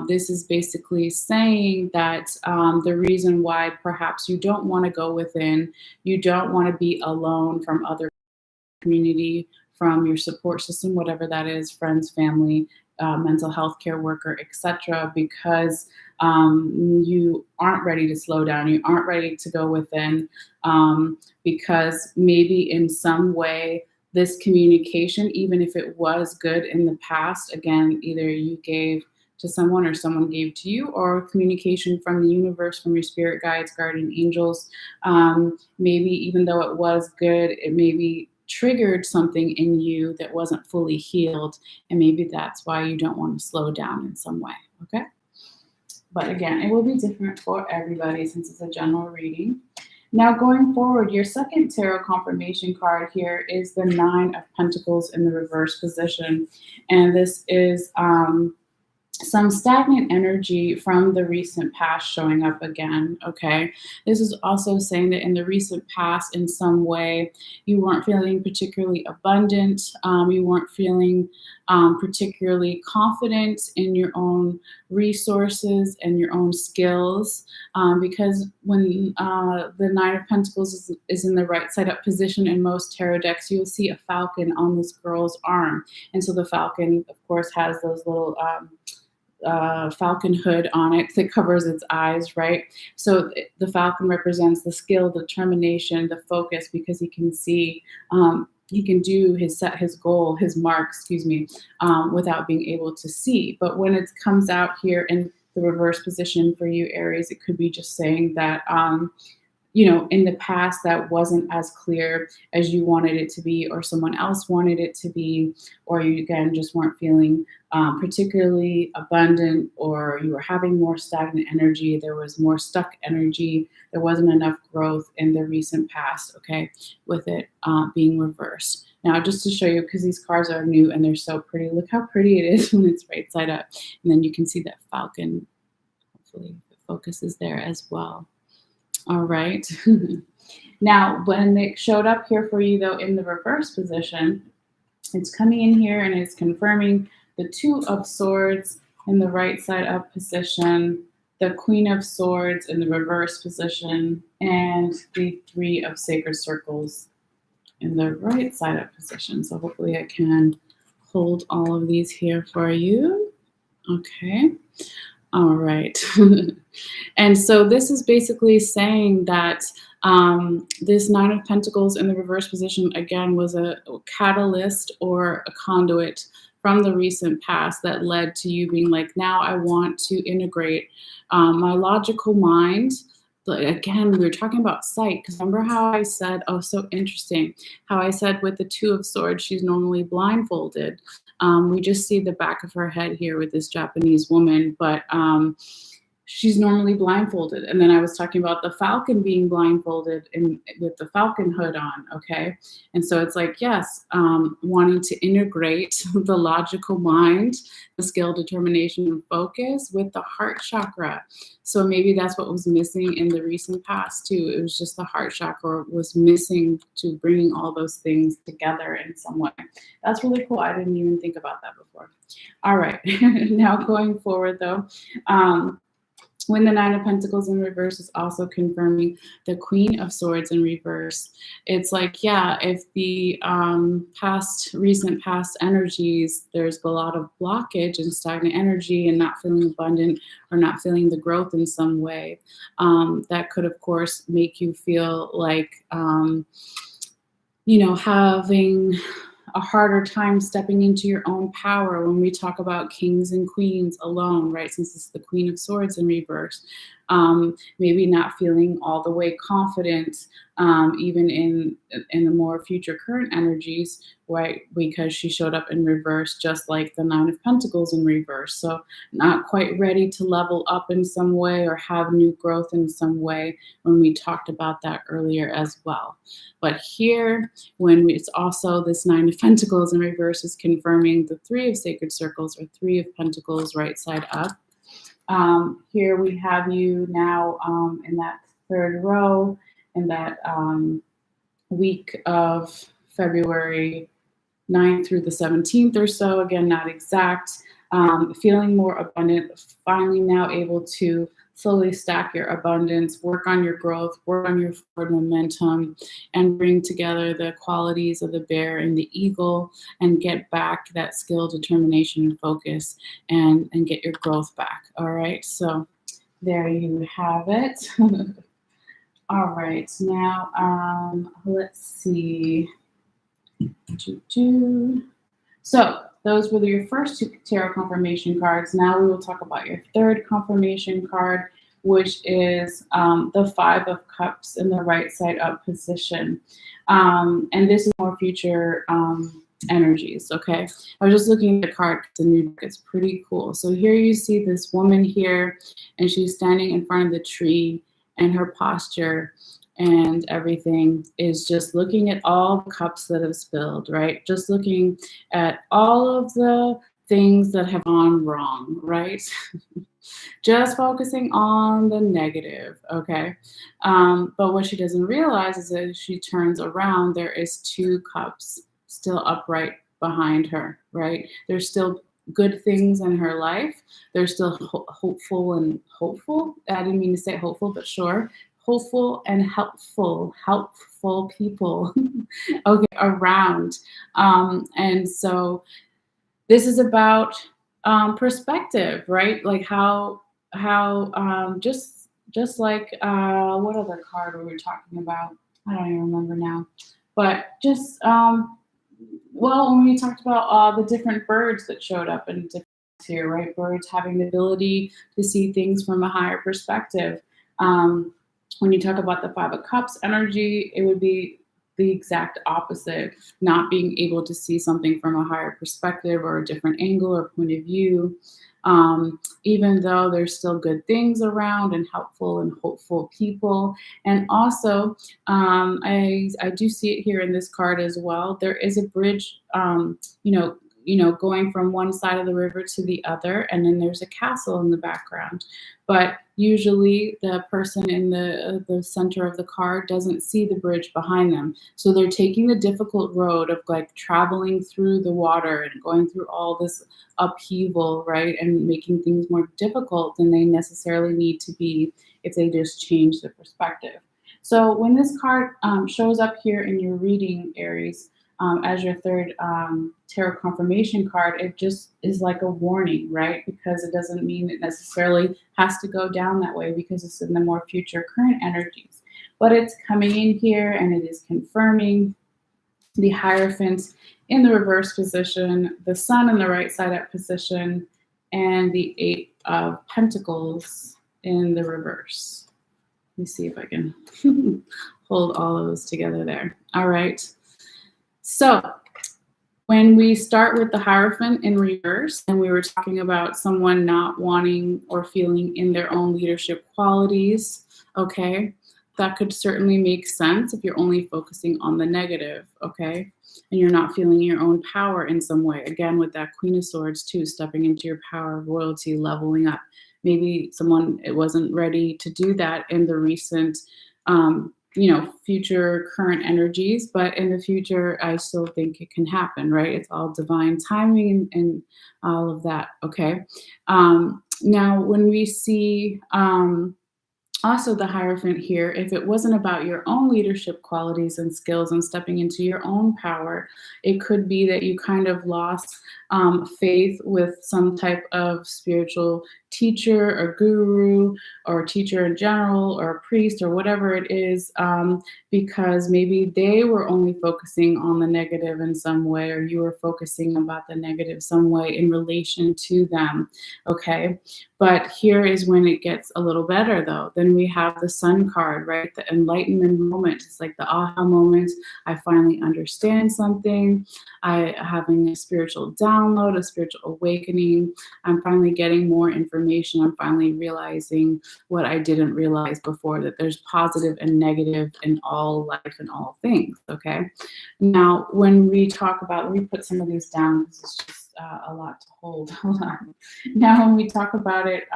[SPEAKER 1] this is basically saying that the reason why perhaps you don't want to go within, you don't want to be alone from other community, from your support system, whatever that is, friends, family, mental health care worker, etc., because you aren't ready to slow down, you aren't ready to go within, because maybe in some way this communication, even if it was good in the past, again, either you gave to someone or someone gave to you, or communication from the universe, from your spirit guides, guardian angels. Maybe even though it was good, it maybe triggered something in you that wasn't fully healed. And maybe that's why you don't want to slow down in some way. Okay. But again, it will be different for everybody since it's a general reading. Now, going forward, your second tarot confirmation card here is the Nine of Pentacles in the reverse position. And this is some stagnant energy from the recent past showing up again. Okay. This is also saying that in the recent past, in some way, you weren't feeling particularly abundant. You weren't feeling particularly confident in your own resources and your own skills. Because when the Nine of Pentacles is in the right side up position in most tarot decks, you'll see a falcon on this girl's arm. And so the falcon, of course, has those little falcon hood on it that covers its eyes, right? So the falcon represents the skill, determination, the focus, because he can see, he can do his goal, his mark, without being able to see. But when it comes out here in the reverse position for you, Aries, it could be just saying that, in the past that wasn't as clear as you wanted it to be, or someone else wanted it to be, or you again just weren't feeling particularly abundant, or you were having more stagnant energy, there was more stuck energy, there wasn't enough growth in the recent past, okay, with it being reversed. Now, just to show you, because these cards are new and they're so pretty, look how pretty it is when it's right side up. And then you can see that falcon, hopefully the focus is there as well. All right. Now, when it showed up here for you, though, in the reverse position, it's coming in here and it's confirming the Two of Swords in the right side up position, the Queen of Swords in the reverse position, and the Three of Sacred Circles in the right side up position. So hopefully I can hold all of these here for you. Okay. All right. And so this is basically saying that this Nine of Pentacles in the reverse position, again, was a catalyst or a conduit from the recent past that led to you being like, now I want to integrate my logical mind. Again, we were talking about sight, because remember how I said, oh, so interesting, how I said with the Two of Swords, she's normally blindfolded. We just see the back of her head here with this Japanese woman, but she's normally blindfolded. And then I was talking about the falcon being blindfolded and with the falcon hood on, okay? And so it's like, yes, wanting to integrate the logical mind, the skill, determination, and focus with the heart chakra. So maybe that's what was missing in the recent past too. It was just the heart chakra was missing to bringing all those things together in some way. That's really cool. I didn't even think about that before. All right, now going forward though, when the Nine of Pentacles in reverse is also confirming the Queen of Swords in reverse, it's like, yeah, if the recent past energies, there's a lot of blockage and stagnant energy and not feeling abundant or not feeling the growth in some way, that could, of course, make you feel like, having a harder time stepping into your own power when we talk about kings and queens alone, right? Since it's the Queen of Swords in reverse, maybe not feeling all the way confident, even in the more future current energies, right? Because she showed up in reverse, just like the Nine of Pentacles in reverse. So not quite ready to level up in some way or have new growth in some way, when we talked about that earlier as well. But here, it's also this Nine of Pentacles in reverse is confirming the Three of Sacred Circles or Three of Pentacles right side up. Here we have you now in that third row in that week of February 9th through the 17th or so, again, not exact, feeling more abundant, finally now able to slowly stack your abundance, work on your growth, work on your forward momentum, and bring together the qualities of the bear and the eagle and get back that skill, determination, and focus and get your growth back. All right, so there you have it. All right, now let's see. So those were your first two tarot confirmation cards. Now we will talk about your third confirmation card, which is the Five of Cups in the right side up position. And this is more future energies, okay? I was just looking at the card because the new deck is pretty cool. So here you see this woman here, and she's standing in front of the tree, and her posture and everything is just looking at all the cups that have spilled, right? Just looking at all of the things that have gone wrong, right? Just focusing on the negative, okay? But what she doesn't realize is that if she turns around, there is two cups still upright behind her, right? There's still good things in her life. There's still hopeful and hopeful. I didn't mean to say hopeful, but sure. Hopeful and helpful people okay, around. And so this is about perspective, right? Like how just like what other card were we talking about? I don't even remember now. But just well, when we talked about the different birds that showed up in different here, right? Birds having the ability to see things from a higher perspective. When you talk about the Five of Cups energy, it would be the exact opposite, not being able to see something from a higher perspective or a different angle or point of view. Even though there's still good things around and helpful and hopeful people. And also, I do see it here in this card as well. There is a bridge, going from one side of the river to the other, and then there's a castle in the background. But usually the person in the center of the card doesn't see the bridge behind them. So they're taking the difficult road of like traveling through the water and going through all this upheaval, right? And making things more difficult than they necessarily need to be if they just change the perspective. So when this card shows up here in your reading, Aries, as your third tarot confirmation card, it just is like a warning, right? Because it doesn't mean it necessarily has to go down that way because it's in the more future current energies. But it's coming in here and it is confirming the Hierophant in the reverse position, the Sun in the right side up position, and the Eight of Pentacles in the reverse. Let me see if I can hold all of those together there. All right. So when we start with the Hierophant in reverse, and we were talking about someone not wanting or feeling in their own leadership qualities, okay, that could certainly make sense if you're only focusing on the negative, okay, and you're not feeling your own power in some way. Again, with that Queen of Swords too, stepping into your power of royalty, leveling up. Maybe someone it wasn't ready to do that in the recent future current energies, but in the future, I still think it can happen, right? It's all divine timing and all of that, okay? Now, when we see also the Hierophant here, if it wasn't about your own leadership qualities and skills and stepping into your own power, it could be that you kind of lost faith with some type of spiritual teacher or guru or teacher in general or a priest or whatever it is, because maybe they were only focusing on the negative in some way, or you were focusing about the negative some way in relation to them, okay? But here is when it gets a little better though. Then we have the Sun card, right? The enlightenment moment. It's like the aha moment. I finally understand something. I having a spiritual download, a spiritual awakening. I'm finally getting more information. I'm finally realizing what I didn't realize before, that there's positive and negative in all life and all things, okay? Now, when we talk about, let me put some of these down because it's just a lot to hold. Hold on. Now, when we talk about it,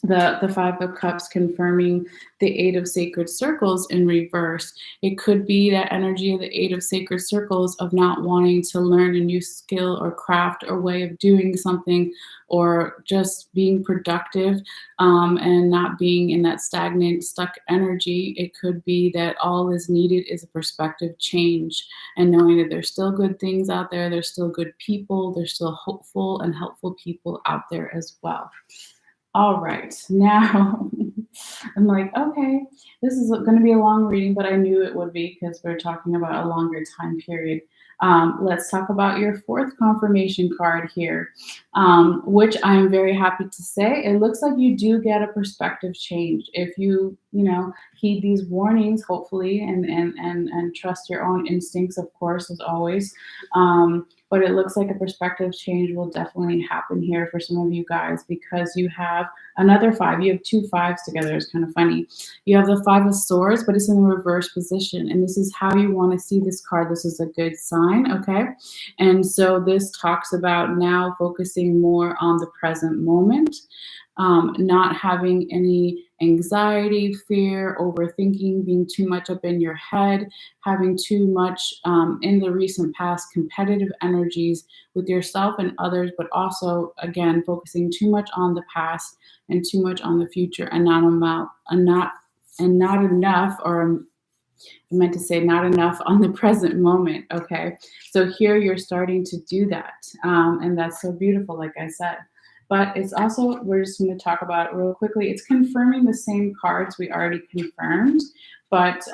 [SPEAKER 1] the Five of Cups confirming the Eight of Sacred Circles in reverse. It could be that energy of the Eight of Sacred Circles of not wanting to learn a new skill or craft or way of doing something, or just being productive and not being in that stagnant, stuck energy. It could be that all is needed is a perspective change and knowing that there's still good things out there, there's still good people, there's still hopeful and helpful people out there as well. All right, now I'm like, okay, this is going to be a long reading, but I knew it would be because we're talking about a longer time period. Let's talk about your fourth confirmation card here, which I'm very happy to say. It looks like you do get a perspective change if you heed these warnings, hopefully, and trust your own instincts, of course, as always. But it looks like a perspective change will definitely happen here for some of you guys because you have another five. You have two fives together. It's kind of funny. You have the Five of Swords, but it's in the reverse position. And this is how you want to see this card. This is a good sign, okay? And so this talks about now focusing more on the present moment, not having any anxiety, fear, overthinking, being too much up in your head, having too much in the recent past competitive energies with yourself and others, but also, again, focusing too much on the past and too much on the future and not enough, or I meant to say not enough on the present moment. Okay. So here you're starting to do that. And that's so beautiful, like I said. But it's also, we're just going to talk about it real quickly. It's confirming the same cards we already confirmed, but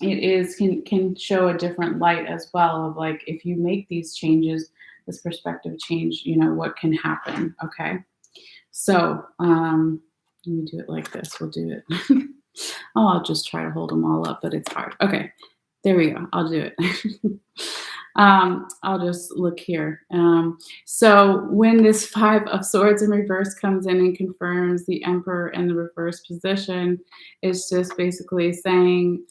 [SPEAKER 1] can show a different light as well of like, if you make these changes, this perspective change, what can happen. Okay. So let me do it like this. We'll do it. Oh, I'll just try to hold them all up, but it's hard. Okay, there we go. I'll do it. I'll just look here. So when this Five of Swords in reverse comes in and confirms the Emperor in the reverse position, it's just basically saying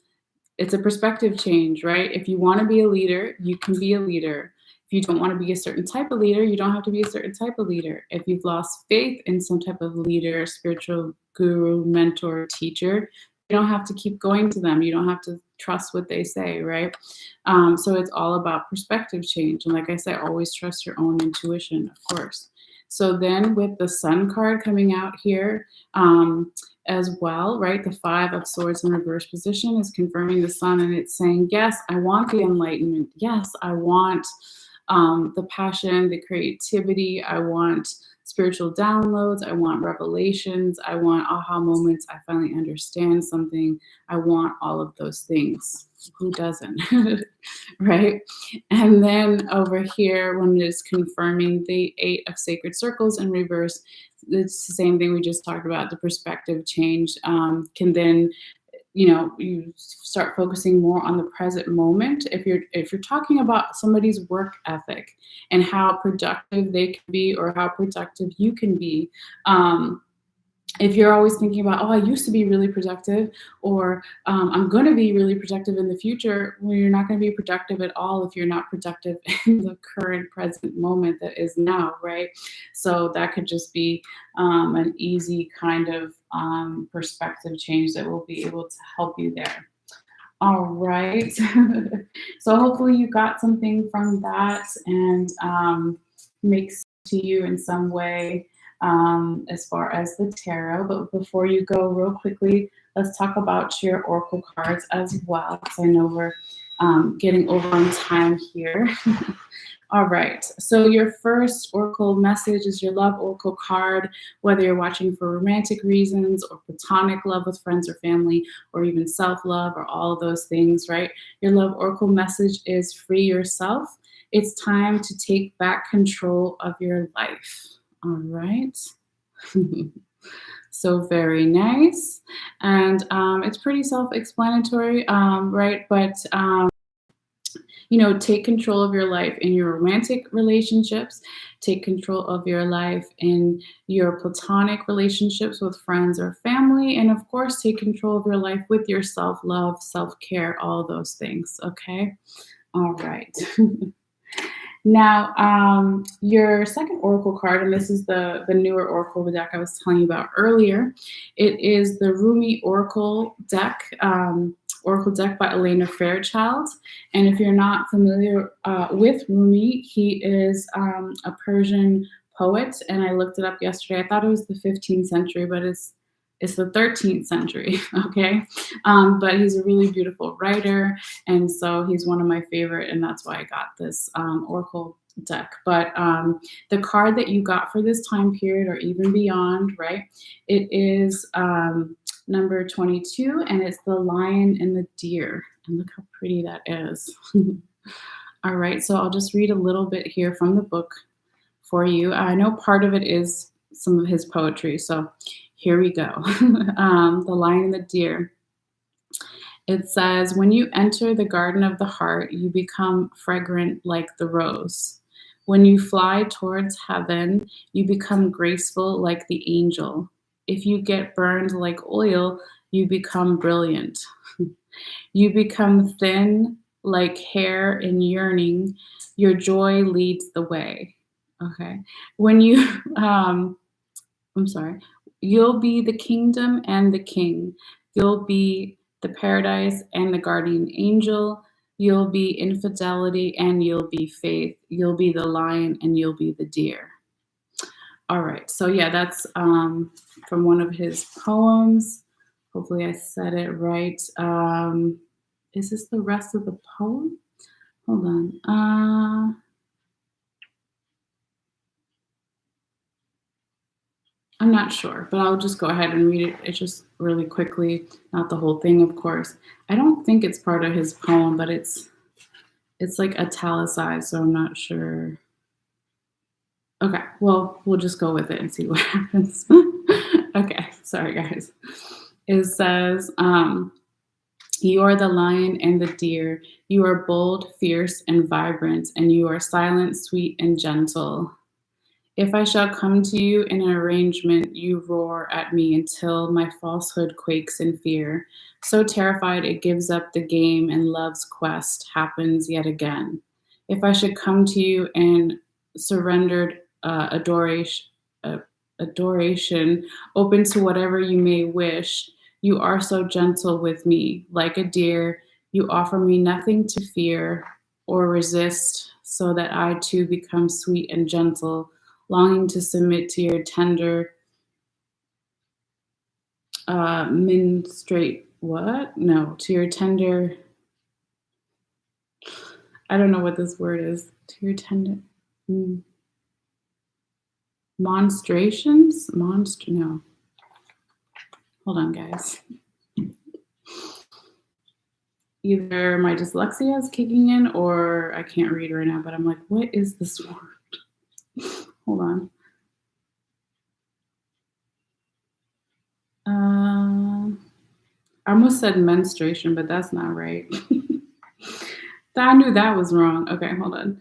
[SPEAKER 1] it's a perspective change, right? If you want to be a leader, you can be a leader. If you don't want to be a certain type of leader, you don't have to be a certain type of leader. If you've lost faith in some type of leader, spiritual guru, mentor, teacher, you don't have to keep going to them. You don't have to trust what they say, right? So it's all about perspective change. And like I said, always trust your own intuition, of course. So then with the Sun card coming out here, as well, right? The Five of Swords in reverse position is confirming the Sun, and it's saying, yes, I want the enlightenment. Yes, I want the passion, the creativity. I want spiritual downloads. I want revelations. I want aha moments. I finally understand something. I want all of those things. Who doesn't? Right? And then over here, when it's confirming the Eight of Sacred Circles in reverse, it's the same thing we just talked about. The perspective change can then, you start focusing more on the present moment. If you're talking about somebody's work ethic and how productive they can be or how productive you can be, if you're always thinking about, oh, I used to be really productive, or I'm going to be really productive in the future, well, you're not going to be productive at all if you're not productive in the current present moment that is now, right? So that could just be an easy kind of perspective change that will be able to help you there. All right. So hopefully you got something from that and makes to you in some way as far as the tarot. But before you go, real quickly, let's talk about your oracle cards as well, because I know we're getting over on time here. All right, so your first oracle message is your love oracle card, whether you're watching for romantic reasons or platonic love with friends or family, or even self-love or all of those things, right? Your love oracle message is free yourself. It's time to take back control of your life. All right. So very nice. And it's pretty self-explanatory, right? But take control of your life in your romantic relationships, take control of your life in your platonic relationships with friends or family, and of course, take control of your life with your self-love, self-care, all those things, okay? All right. Now, your second oracle card, and this is the newer oracle deck I was telling you about earlier, it is the Rumi Oracle deck by Elena Fairchild. And if you're not familiar with Rumi, he is a Persian poet, and I looked it up yesterday. I thought it was the 15th century, but it's the 13th century, okay? But he's a really beautiful writer, and so he's one of my favorite, and that's why I got this oracle deck. But the card that you got for this time period, or even beyond, right, it is number 22, and it's the lion and the deer. And look how pretty that is. All right, so I'll just read a little bit here from the book for you. I know part of it is some of his poetry, so here we go. The Lion and the Deer. It says, when you enter the garden of the heart, you become fragrant like the rose. When you fly towards heaven, you become graceful like the angel. If you get burned like oil, you become brilliant. You become thin like hair in yearning. Your joy leads the way. Okay. When you, I'm sorry, you'll be the kingdom and the king. You'll be the paradise and the guardian angel. You'll be infidelity and you'll be faith. You'll be the lion and you'll be the deer. All right. So, yeah, that's from one of his poems. Hopefully, I said it right. Is this the rest of the poem? Hold on. I'm not sure, but I'll just go ahead and read it. It's just really quickly, not the whole thing, of course. I don't think it's part of his poem, but it's like italicized, so I'm not sure. Okay, well, we'll just go with it and see what happens. Okay, sorry guys. It says, you are the lion and the deer. You are bold, fierce, and vibrant, and you are silent, sweet, and gentle. If I shall come to you in an arrangement, you roar at me until my falsehood quakes in fear. So terrified it gives up the game and love's quest happens yet again. If I should come to you in surrendered adoration, open to whatever you may wish, you are so gentle with me. Like a deer, you offer me nothing to fear or resist, so that I too become sweet and gentle, longing to submit to your tender minstrate. What? No, to your tender. I don't know what this word is. To your tender. Monstrations? No. Hold on, guys. Either my dyslexia is kicking in or I can't read right now, but I'm like, what is this word? Hold on. I almost said menstruation, but that's not right. I knew that was wrong. Okay, hold on.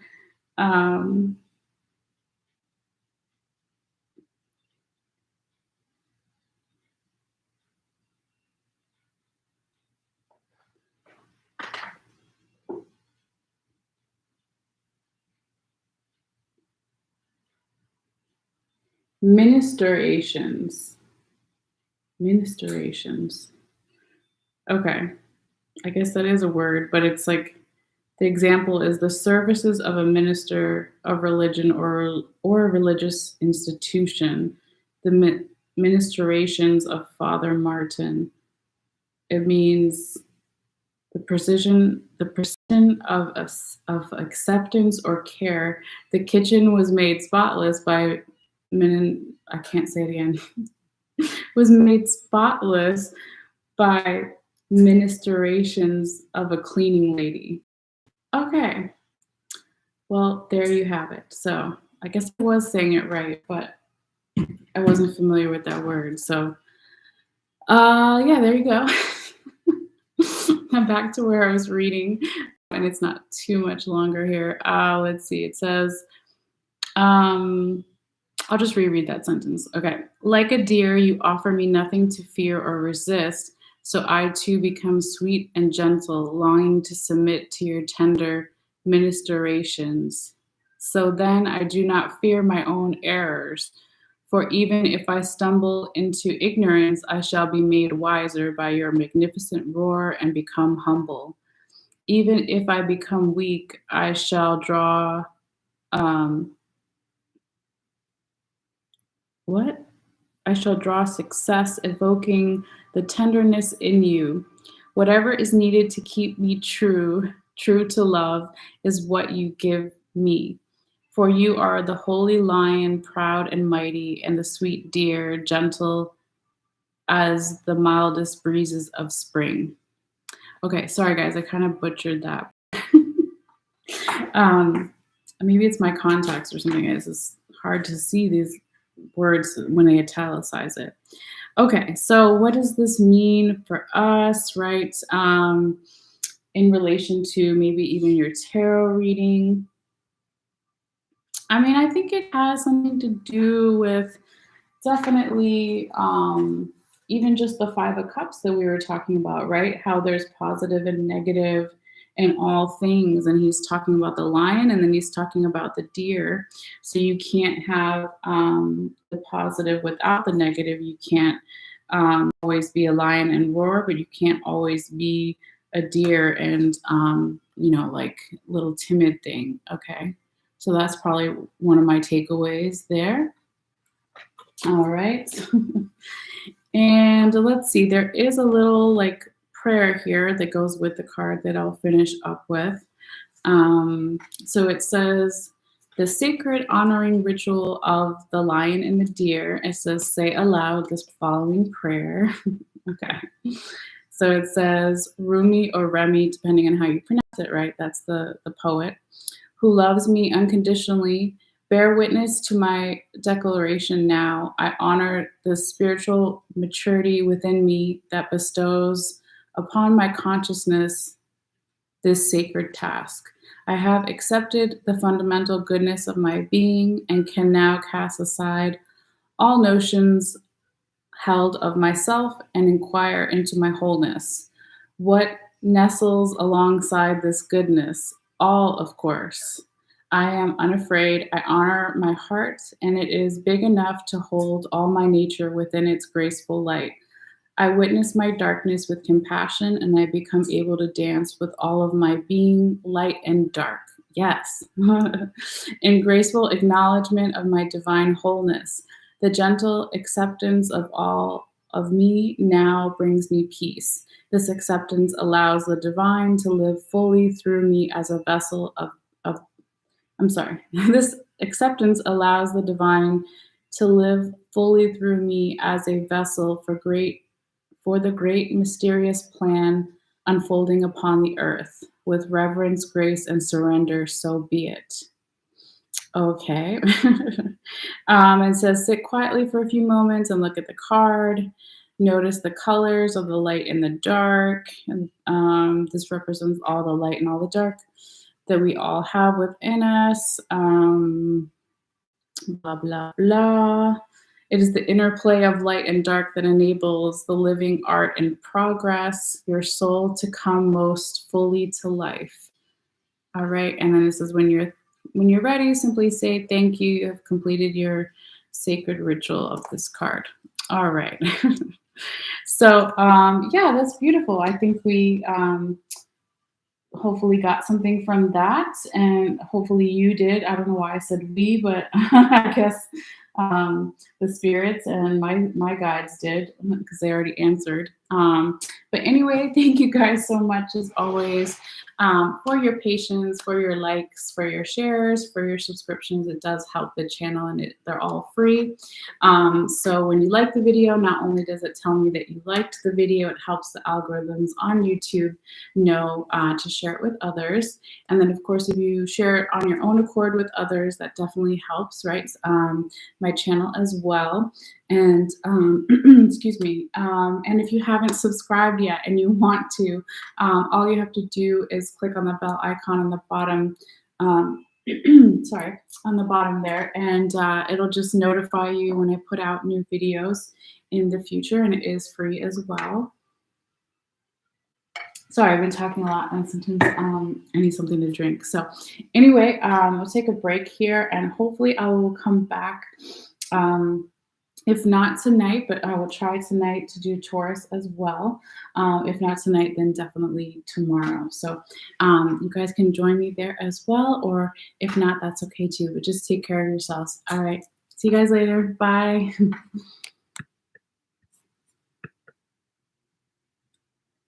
[SPEAKER 1] Ministrations. Ministrations. Okay. I guess that is a word, but it's like the example is the services of a minister of religion or a religious institution. The ministrations of Father Martin. It means the precision of acceptance or care. The kitchen was made spotless by I can't say it again. Was made spotless by ministrations of a cleaning lady. Okay. Well, there you have it. So I guess I was saying it right, but I wasn't familiar with that word. So yeah, there you go. I'm back to where I was reading, and it's not too much longer here. Let's see. It says, I'll just reread that sentence. Okay. Like a deer, you offer me nothing to fear or resist, so I too become sweet and gentle, longing to submit to your tender ministrations. So then I do not fear my own errors, for even if I stumble into ignorance, I shall be made wiser by your magnificent roar and become humble. Even if I become weak, I shall draw. What? I shall draw success, evoking the tenderness in you. Whatever is needed to keep me true to love, is what you give me. For you are the holy lion, proud and mighty, and the sweet deer, gentle as the mildest breezes of spring. Okay, sorry guys, I kind of butchered that. Maybe it's my contacts or something. It's just hard to see these words when they italicize it. Okay, so what does this mean for us, right? In relation to maybe even your tarot reading. I mean, I think it has something to do with definitely even just the Five of Cups that we were talking about, right? How there's positive and negative in all things. And he's talking about the lion and then he's talking about the deer. So you can't have the positive without the negative. You can't always be a lion and roar, but you can't always be a deer and, like little timid thing. Okay. So that's probably one of my takeaways there. All right. And let's see, there is a little like prayer here that goes with the card that I'll finish up with. So it says, the sacred honoring ritual of the lion and the deer. It says, say aloud this following prayer. Okay. So it says, Rumi or Remy, depending on how you pronounce it, right? That's the poet, who loves me unconditionally. Bear witness to my declaration now. I honor the spiritual maturity within me that bestows upon my consciousness this sacred task. I have accepted the fundamental goodness of my being and can now cast aside all notions held of myself and inquire into my wholeness. What nestles alongside this goodness? All, of course. I am unafraid. I honor my heart, and it is big enough to hold all my nature within its graceful light. I witness my darkness with compassion, and I become able to dance with all of my being, light and dark. Yes. In graceful acknowledgement of my divine wholeness. The gentle acceptance of all of me now brings me peace. This acceptance allows the divine to live fully through me as a vessel This acceptance allows the divine to live fully through me as a vessel for the great mysterious plan unfolding upon the earth. With reverence, grace, and surrender, so be it. Okay. It says, sit quietly for a few moments and look at the card. Notice the colors of the light and the dark. And this represents all the light and all the dark that we all have within us. Blah, blah, blah. It is the interplay of light and dark that enables the living art and progress, your soul to come most fully to life. All right. And then it says, when you're ready, simply say thank you. You have completed your sacred ritual of this card. All right. So yeah, that's beautiful. I think we hopefully got something from that, and hopefully you did. I don't know why I said we, but I guess the spirits and my guides did, because they already answered. But anyway, thank you guys so much as always for your patience, for your likes, for your shares, for your subscriptions. It does help the channel, and they're all free. So when you like the video, not only does it tell me that you liked the video, it helps the algorithms on YouTube know to share it with others. And then of course, if you share it on your own accord with others, that definitely helps, right? My channel as well. And excuse me. And if you haven't subscribed yet and you want to, all you have to do is click on the bell icon on the bottom. Sorry, on the bottom there, and it'll just notify you when I put out new videos in the future, and it is free as well. Sorry, I've been talking a lot, and sometimes I need something to drink. So anyway, we'll take a break here, and hopefully I will come back. If not tonight, but I will try tonight to do Taurus as well. If not tonight, then definitely tomorrow. So you guys can join me there as well, or if not, that's okay too. But just take care of yourselves. All right. See you guys later. Bye.